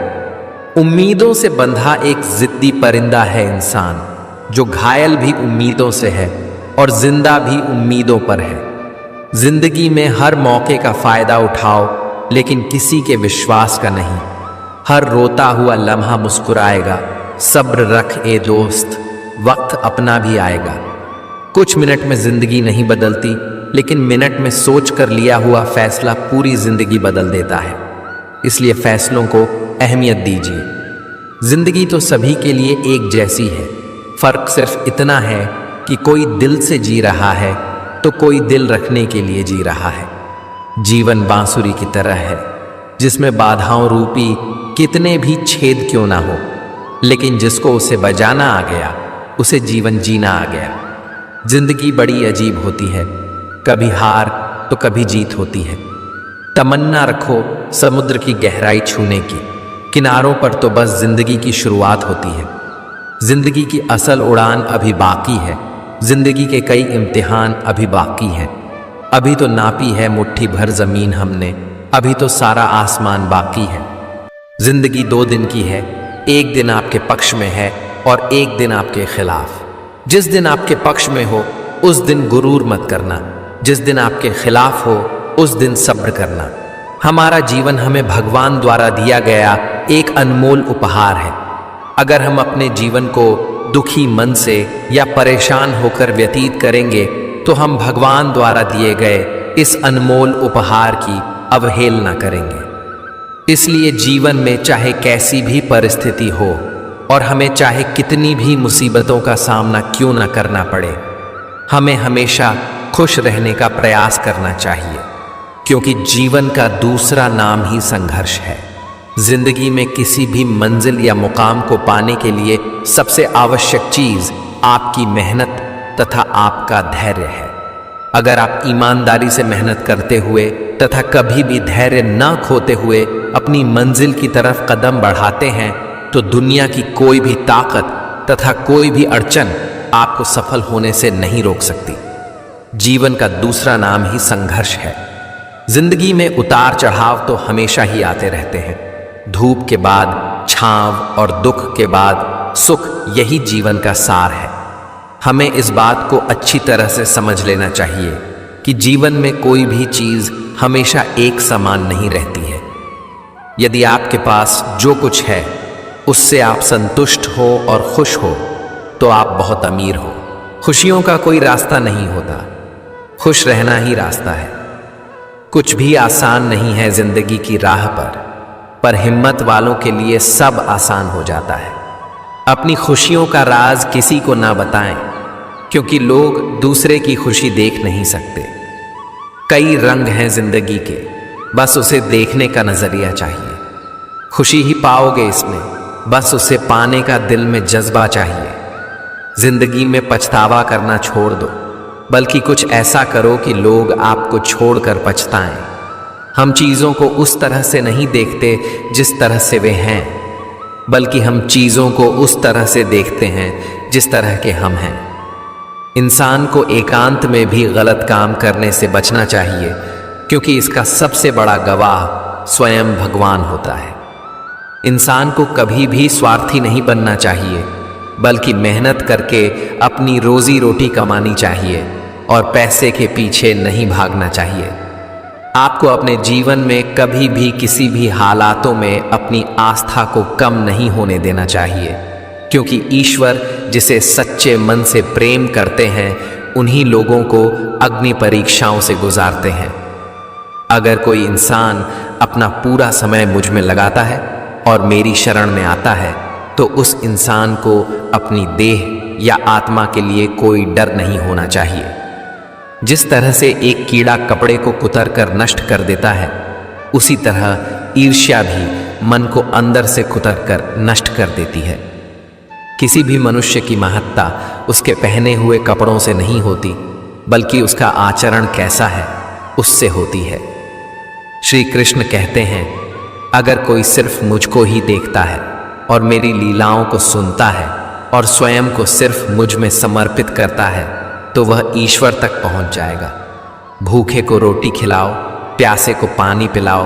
उम्मीदों से बंधा एक जिद्दी परिंदा है इंसान, जो घायल भी उम्मीदों से है और जिंदा भी उम्मीदों पर है। जिंदगी में हर मौके का फायदा उठाओ, लेकिन किसी के विश्वास का नहीं। हर रोता हुआ लम्हा मुस्कुराएगा, सब्र रख ए दोस्त, वक्त अपना भी आएगा। कुछ मिनट में जिंदगी नहीं बदलती, लेकिन मिनट में सोच कर लिया हुआ फैसला पूरी जिंदगी बदल देता है। इसलिए फैसलों को अहमियत दीजिए। जिंदगी तो सभी के लिए एक जैसी है, फर्क सिर्फ इतना है कि कोई दिल से जी रहा है तो कोई दिल रखने के लिए जी रहा है। जीवन बांसुरी की तरह है, जिसमें बाधाओं रूपी कितने भी छेद क्यों ना हो, लेकिन जिसको उसे बजाना आ गया, उसे जीवन जीना आ गया। जिंदगी बड़ी अजीब होती है, कभी हार तो कभी जीत होती है। तमन्ना रखो समुद्र की गहराई छूने की, किनारों पर तो बस जिंदगी की शुरुआत होती है। जिंदगी की असल उड़ान अभी बाकी है, जिंदगी के कई इम्तिहान अभी बाकी हैं। अभी तो नापी है मुट्ठी भर जमीन हमने, अभी तो सारा आसमान बाकी है। जिंदगी 2 दिन की है, एक दिन आपके पक्ष में है और एक दिन आपके खिलाफ। जिस दिन आपके पक्ष में हो उस दिन गुरूर मत करना, जिस दिन आपके खिलाफ हो उस दिन सब्र करना। हमारा जीवन हमें भगवान द्वारा दिया गया एक अनमोल उपहार है। अगर हम अपने जीवन को दुखी मन से या परेशान होकर व्यतीत करेंगे तो हम भगवान द्वारा दिए गए इस अनमोल उपहार की अवहेलना करेंगे। इसलिए जीवन में चाहे कैसी भी परिस्थिति हो और हमें चाहे कितनी भी मुसीबतों का सामना क्यों न करना पड़े, हमें हमेशा खुश रहने का प्रयास करना चाहिए, क्योंकि जीवन का दूसरा नाम ही संघर्ष है। जिंदगी में किसी भी मंजिल या मुकाम को पाने के लिए सबसे आवश्यक चीज आपकी मेहनत तथा आपका धैर्य है। अगर आप ईमानदारी से मेहनत करते हुए तथा कभी भी धैर्य न खोते हुए अपनी मंजिल की तरफ कदम बढ़ाते हैं तो दुनिया की कोई भी ताकत तथा कोई भी अड़चन आपको सफल होने से नहीं रोक सकती। जीवन का दूसरा नाम ही संघर्ष है। जिंदगी में उतार चढ़ाव तो हमेशा ही आते रहते हैं। धूप के बाद छांव और दुख के बाद सुख, यही जीवन का सार है। हमें इस बात को अच्छी तरह से समझ लेना चाहिए कि जीवन में कोई भी चीज हमेशा एक समान नहीं रहती है। यदि आपके पास जो कुछ है उससे आप संतुष्ट हो और खुश हो तो आप बहुत अमीर हो। खुशियों का कोई रास्ता नहीं होता, खुश रहना ही रास्ता है। कुछ भी आसान नहीं है जिंदगी की राह पर हिम्मत वालों के लिए सब आसान हो जाता है। अपनी खुशियों का राज किसी को ना बताएं, क्योंकि लोग दूसरे की खुशी देख नहीं सकते। कई रंग हैं जिंदगी के, बस उसे देखने का नजरिया चाहिए। खुशी ही पाओगे इसमें, बस उसे पाने का दिल में जज्बा चाहिए। जिंदगी में पछतावा करना छोड़ दो, बल्कि कुछ ऐसा करो कि लोग आपको छोड़कर पछताएं। हम चीज़ों को उस तरह से नहीं देखते जिस तरह से वे हैं, बल्कि हम चीज़ों को उस तरह से देखते हैं जिस तरह के हम हैं। इंसान को एकांत में भी गलत काम करने से बचना चाहिए, क्योंकि इसका सबसे बड़ा गवाह स्वयं भगवान होता है। इंसान को कभी भी स्वार्थी नहीं बनना चाहिए, बल्कि मेहनत करके अपनी रोजी रोटी कमानी चाहिए और पैसे के पीछे नहीं भागना चाहिए। आपको अपने जीवन में कभी भी किसी भी हालातों में अपनी आस्था को कम नहीं होने देना चाहिए, क्योंकि ईश्वर जिसे सच्चे मन से प्रेम करते हैं उन्हीं लोगों को अग्नि परीक्षाओं से गुजारते हैं। अगर कोई इंसान अपना पूरा समय मुझ में लगाता है और मेरी शरण में आता है तो उस इंसान को अपनी देह या आत्मा के लिए कोई डर नहीं होना चाहिए। जिस तरह से एक कीड़ा कपड़े को कुतर कर नष्ट कर देता है, उसी तरह ईर्ष्या भी मन को अंदर से कुतर कर नष्ट कर देती है। किसी भी मनुष्य की महत्ता उसके पहने हुए कपड़ों से नहीं होती, बल्कि उसका आचरण कैसा है उससे होती है। श्री कृष्ण कहते हैं, अगर कोई सिर्फ मुझको ही देखता है और मेरी लीलाओं को सुनता है और स्वयं को सिर्फ मुझ में समर्पित करता है तो वह ईश्वर तक पहुंच जाएगा। भूखे को रोटी खिलाओ, प्यासे को पानी पिलाओ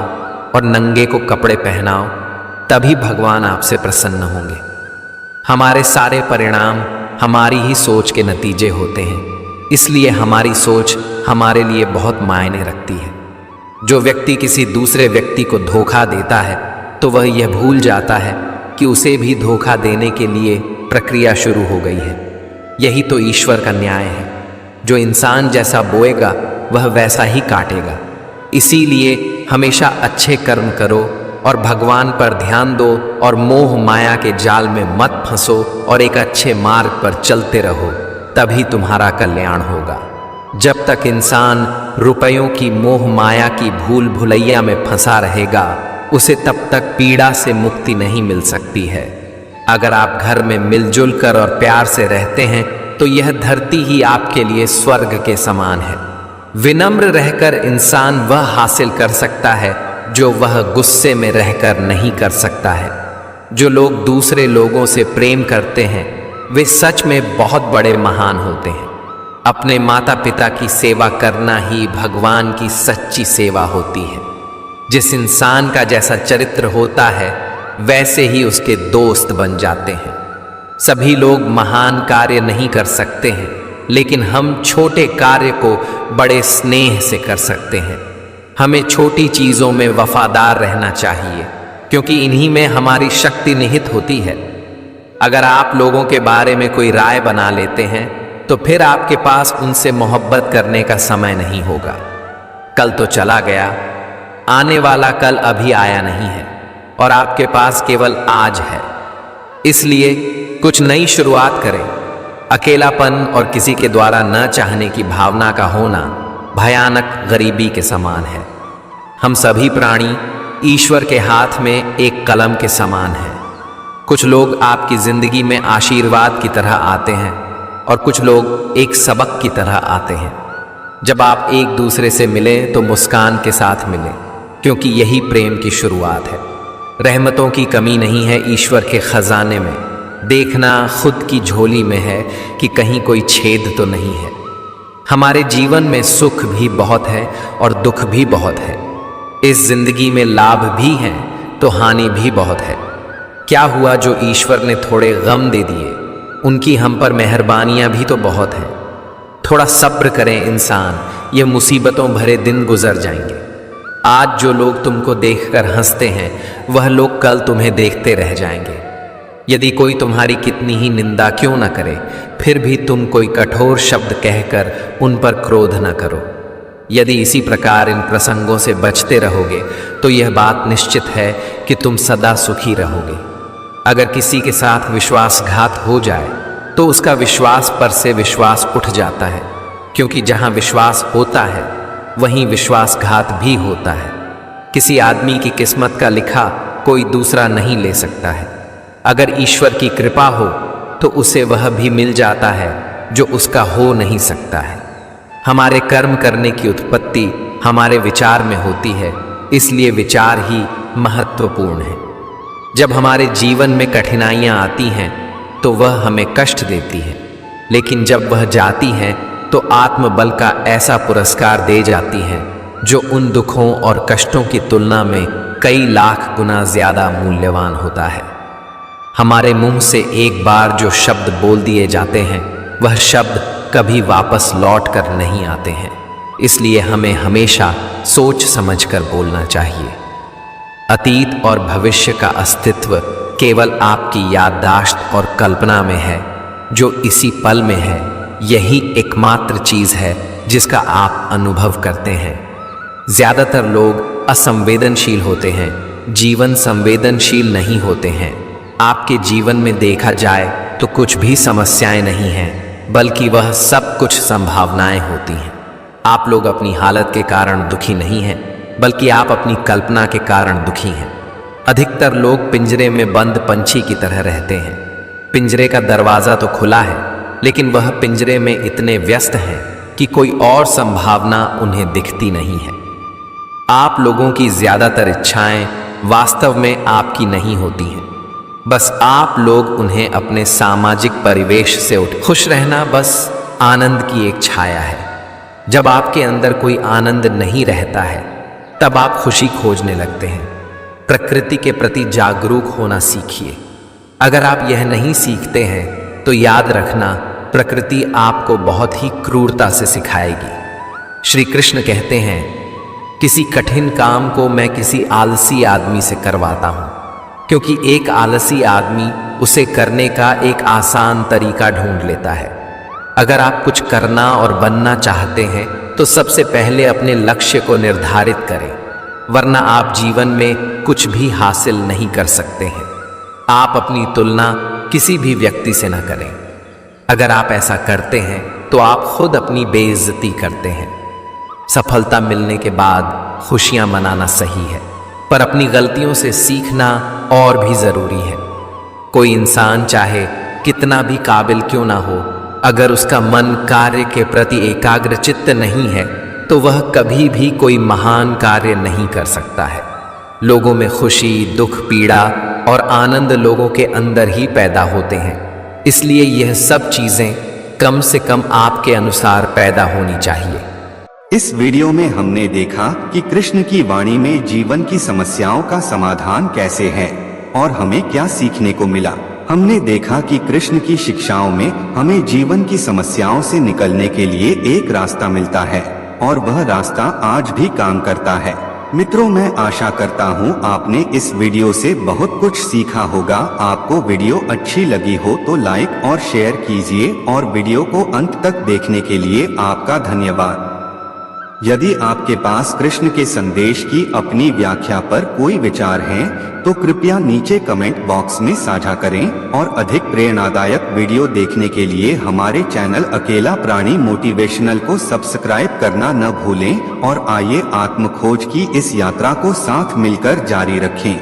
और नंगे को कपड़े पहनाओ, तभी भगवान आपसे प्रसन्न होंगे। हमारे सारे परिणाम हमारी ही सोच के नतीजे होते हैं, इसलिए हमारी सोच हमारे लिए बहुत मायने रखती है। जो व्यक्ति किसी दूसरे व्यक्ति को धोखा देता है तो वह यह भूल जाता है कि उसे भी धोखा देने के लिए प्रक्रिया शुरू हो गई है। यही तो ईश्वर का न्याय है। जो इंसान जैसा बोएगा वह वैसा ही काटेगा। इसीलिए हमेशा अच्छे कर्म करो और भगवान पर ध्यान दो और मोह माया के जाल में मत फंसो और एक अच्छे मार्ग पर चलते रहो, तभी तुम्हारा कल्याण होगा। जब तक इंसान रुपयों की मोह माया की भूल भुलैया में फंसा रहेगा, उसे तब तक पीड़ा से मुक्ति नहीं मिल सकती है। अगर आप घर में मिलजुल कर और प्यार से रहते हैं तो यह धरती ही आपके लिए स्वर्ग के समान है। विनम्र रहकर इंसान वह हासिल कर सकता है जो वह गुस्से में रहकर नहीं कर सकता है। जो लोग दूसरे लोगों से प्रेम करते हैं वे सच में बहुत बड़े महान होते हैं। अपने माता पिता की सेवा करना ही भगवान की सच्ची सेवा होती है। जिस इंसान का जैसा चरित्र होता है वैसे ही उसके दोस्त बन जाते हैं। सभी लोग महान कार्य नहीं कर सकते हैं, लेकिन हम छोटे कार्य को बड़े स्नेह से कर सकते हैं। हमें छोटी चीज़ों में वफादार रहना चाहिए, क्योंकि इन्हीं में हमारी शक्ति निहित होती है। अगर आप लोगों के बारे में कोई राय बना लेते हैं तो फिर आपके पास उनसे मोहब्बत करने का समय नहीं होगा। कल तो चला गया, आने वाला कल अभी आया नहीं है और आपके पास केवल आज है। इसलिए कुछ नई शुरुआत करें। अकेलापन और किसी के द्वारा न चाहने की भावना का होना भयानक गरीबी के समान है। हम सभी प्राणी ईश्वर के हाथ में एक कलम के समान हैं। कुछ लोग आपकी जिंदगी में आशीर्वाद की तरह आते हैं और कुछ लोग एक सबक की तरह आते हैं। जब आप एक दूसरे से मिलें तो मुस्कान के साथ मिलें, क्योंकि यही प्रेम की शुरुआत है। रहमतों की कमी नहीं है ईश्वर के खजाने में। देखना खुद की झोली में है कि कहीं कोई छेद तो नहीं है। हमारे जीवन में सुख भी बहुत है और दुख भी बहुत है। इस जिंदगी में लाभ भी हैं तो हानि भी बहुत है। क्या हुआ जो ईश्वर ने थोड़े गम दे दिए, उनकी हम पर मेहरबानियां भी तो बहुत हैं। थोड़ा सब्र करें इंसान, ये मुसीबतों भरे दिन गुजर जाएंगे। आज जो लोग तुमको देखकर हंसते हैं वह लोग कल तुम्हें देखते रह जाएंगे। यदि कोई तुम्हारी कितनी ही निंदा क्यों न करे, फिर भी तुम कोई कठोर शब्द कहकर उन पर क्रोध न करो। यदि इसी प्रकार इन प्रसंगों से बचते रहोगे तो यह बात निश्चित है कि तुम सदा सुखी रहोगे। अगर किसी के साथ विश्वासघात हो जाए तो उसका विश्वास पर से विश्वास उठ जाता है, क्योंकि जहाँ विश्वास होता है वहीं विश्वासघात भी होता है। किसी आदमी की किस्मत का लिखा कोई दूसरा नहीं ले सकता है। अगर ईश्वर की कृपा हो तो उसे वह भी मिल जाता है जो उसका हो नहीं सकता है। हमारे कर्म करने की उत्पत्ति हमारे विचार में होती है, इसलिए विचार ही महत्वपूर्ण है। जब हमारे जीवन में कठिनाइयां आती हैं तो वह हमें कष्ट देती है, लेकिन जब वह जाती हैं तो आत्मबल का ऐसा पुरस्कार दे जाती हैं जो उन दुखों और कष्टों की तुलना में कई लाख गुना ज्यादा मूल्यवान होता है। हमारे मुंह से एक बार जो शब्द बोल दिए जाते हैं वह शब्द कभी वापस लौट कर नहीं आते हैं, इसलिए हमें हमेशा सोच समझकर बोलना चाहिए। अतीत और भविष्य का अस्तित्व केवल आपकी याददाश्त और कल्पना में है। जो इसी पल में है यही एकमात्र चीज है जिसका आप अनुभव करते हैं। ज्यादातर लोग असंवेदनशील होते हैं, जीवन संवेदनशील नहीं होते हैं। आपके जीवन में देखा जाए तो कुछ भी समस्याएं नहीं हैं, बल्कि वह सब कुछ संभावनाएं होती हैं। आप लोग अपनी हालत के कारण दुखी नहीं हैं, बल्कि आप अपनी कल्पना के कारण दुखी हैं। अधिकतर लोग पिंजरे में बंद पंछी की तरह रहते हैं। पिंजरे का दरवाज़ा तो खुला है, लेकिन वह पिंजरे में इतने व्यस्त हैं कि कोई और संभावना उन्हें दिखती नहीं है। आप लोगों की ज़्यादातर इच्छाएं वास्तव में आपकी नहीं होती हैं, बस आप लोग उन्हें अपने सामाजिक परिवेश से उठ खुश रहना बस आनंद की एक छाया है। जब आपके अंदर कोई आनंद नहीं रहता है तब आप खुशी खोजने लगते हैं। प्रकृति के प्रति जागरूक होना सीखिए। अगर आप यह नहीं सीखते हैं तो याद रखना, प्रकृति आपको बहुत ही क्रूरता से सिखाएगी। श्री कृष्ण कहते हैं, किसी कठिन काम को मैं किसी आलसी आदमी से करवाता हूं, क्योंकि एक आलसी आदमी उसे करने का एक आसान तरीका ढूंढ लेता है। अगर आप कुछ करना और बनना चाहते हैं तो सबसे पहले अपने लक्ष्य को निर्धारित करें, वरना आप जीवन में कुछ भी हासिल नहीं कर सकते हैं। आप अपनी तुलना किसी भी व्यक्ति से न करें। अगर आप ऐसा करते हैं तो आप खुद अपनी बेइज्जती करते हैं। सफलता मिलने के बाद खुशियां मनाना सही है, पर अपनी गलतियों से सीखना और भी जरूरी है। कोई इंसान चाहे कितना भी काबिल क्यों ना हो, अगर उसका मन कार्य के प्रति एकाग्रचित्त नहीं है तो वह कभी भी कोई महान कार्य नहीं कर सकता है। लोगों में खुशी, दुख, पीड़ा और आनंद लोगों के अंदर ही पैदा होते हैं, इसलिए यह सब चीजें कम से कम आपके अनुसार पैदा होनी चाहिए। इस वीडियो में हमने देखा कि कृष्ण की वाणी में जीवन की समस्याओं का समाधान कैसे है और हमें क्या सीखने को मिला। हमने देखा कि कृष्ण की शिक्षाओं में हमें जीवन की समस्याओं से निकलने के लिए एक रास्ता मिलता है और वह रास्ता आज भी काम करता है। मित्रों, मैं आशा करता हूँ आपने इस वीडियो से बहुत कुछ सीखा होगा। आपको वीडियो अच्छी लगी हो तो लाइक और शेयर कीजिए और वीडियो को अंत तक देखने के लिए आपका धन्यवाद। यदि आपके पास कृष्ण के संदेश की अपनी व्याख्या पर कोई विचार हैं, तो कृपया नीचे कमेंट बॉक्स में साझा करें और अधिक प्रेरणादायक वीडियो देखने के लिए हमारे चैनल अकेला प्राणी मोटिवेशनल को सब्सक्राइब करना न भूलें और आइए आत्मखोज की इस यात्रा को साथ मिलकर जारी रखें।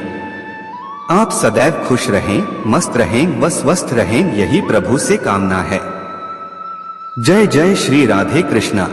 आप सदैव खुश रहें, मस्त रहें व स्वस्थ रहें, यही प्रभु से कामना है। जय जय श्री राधे कृष्णा।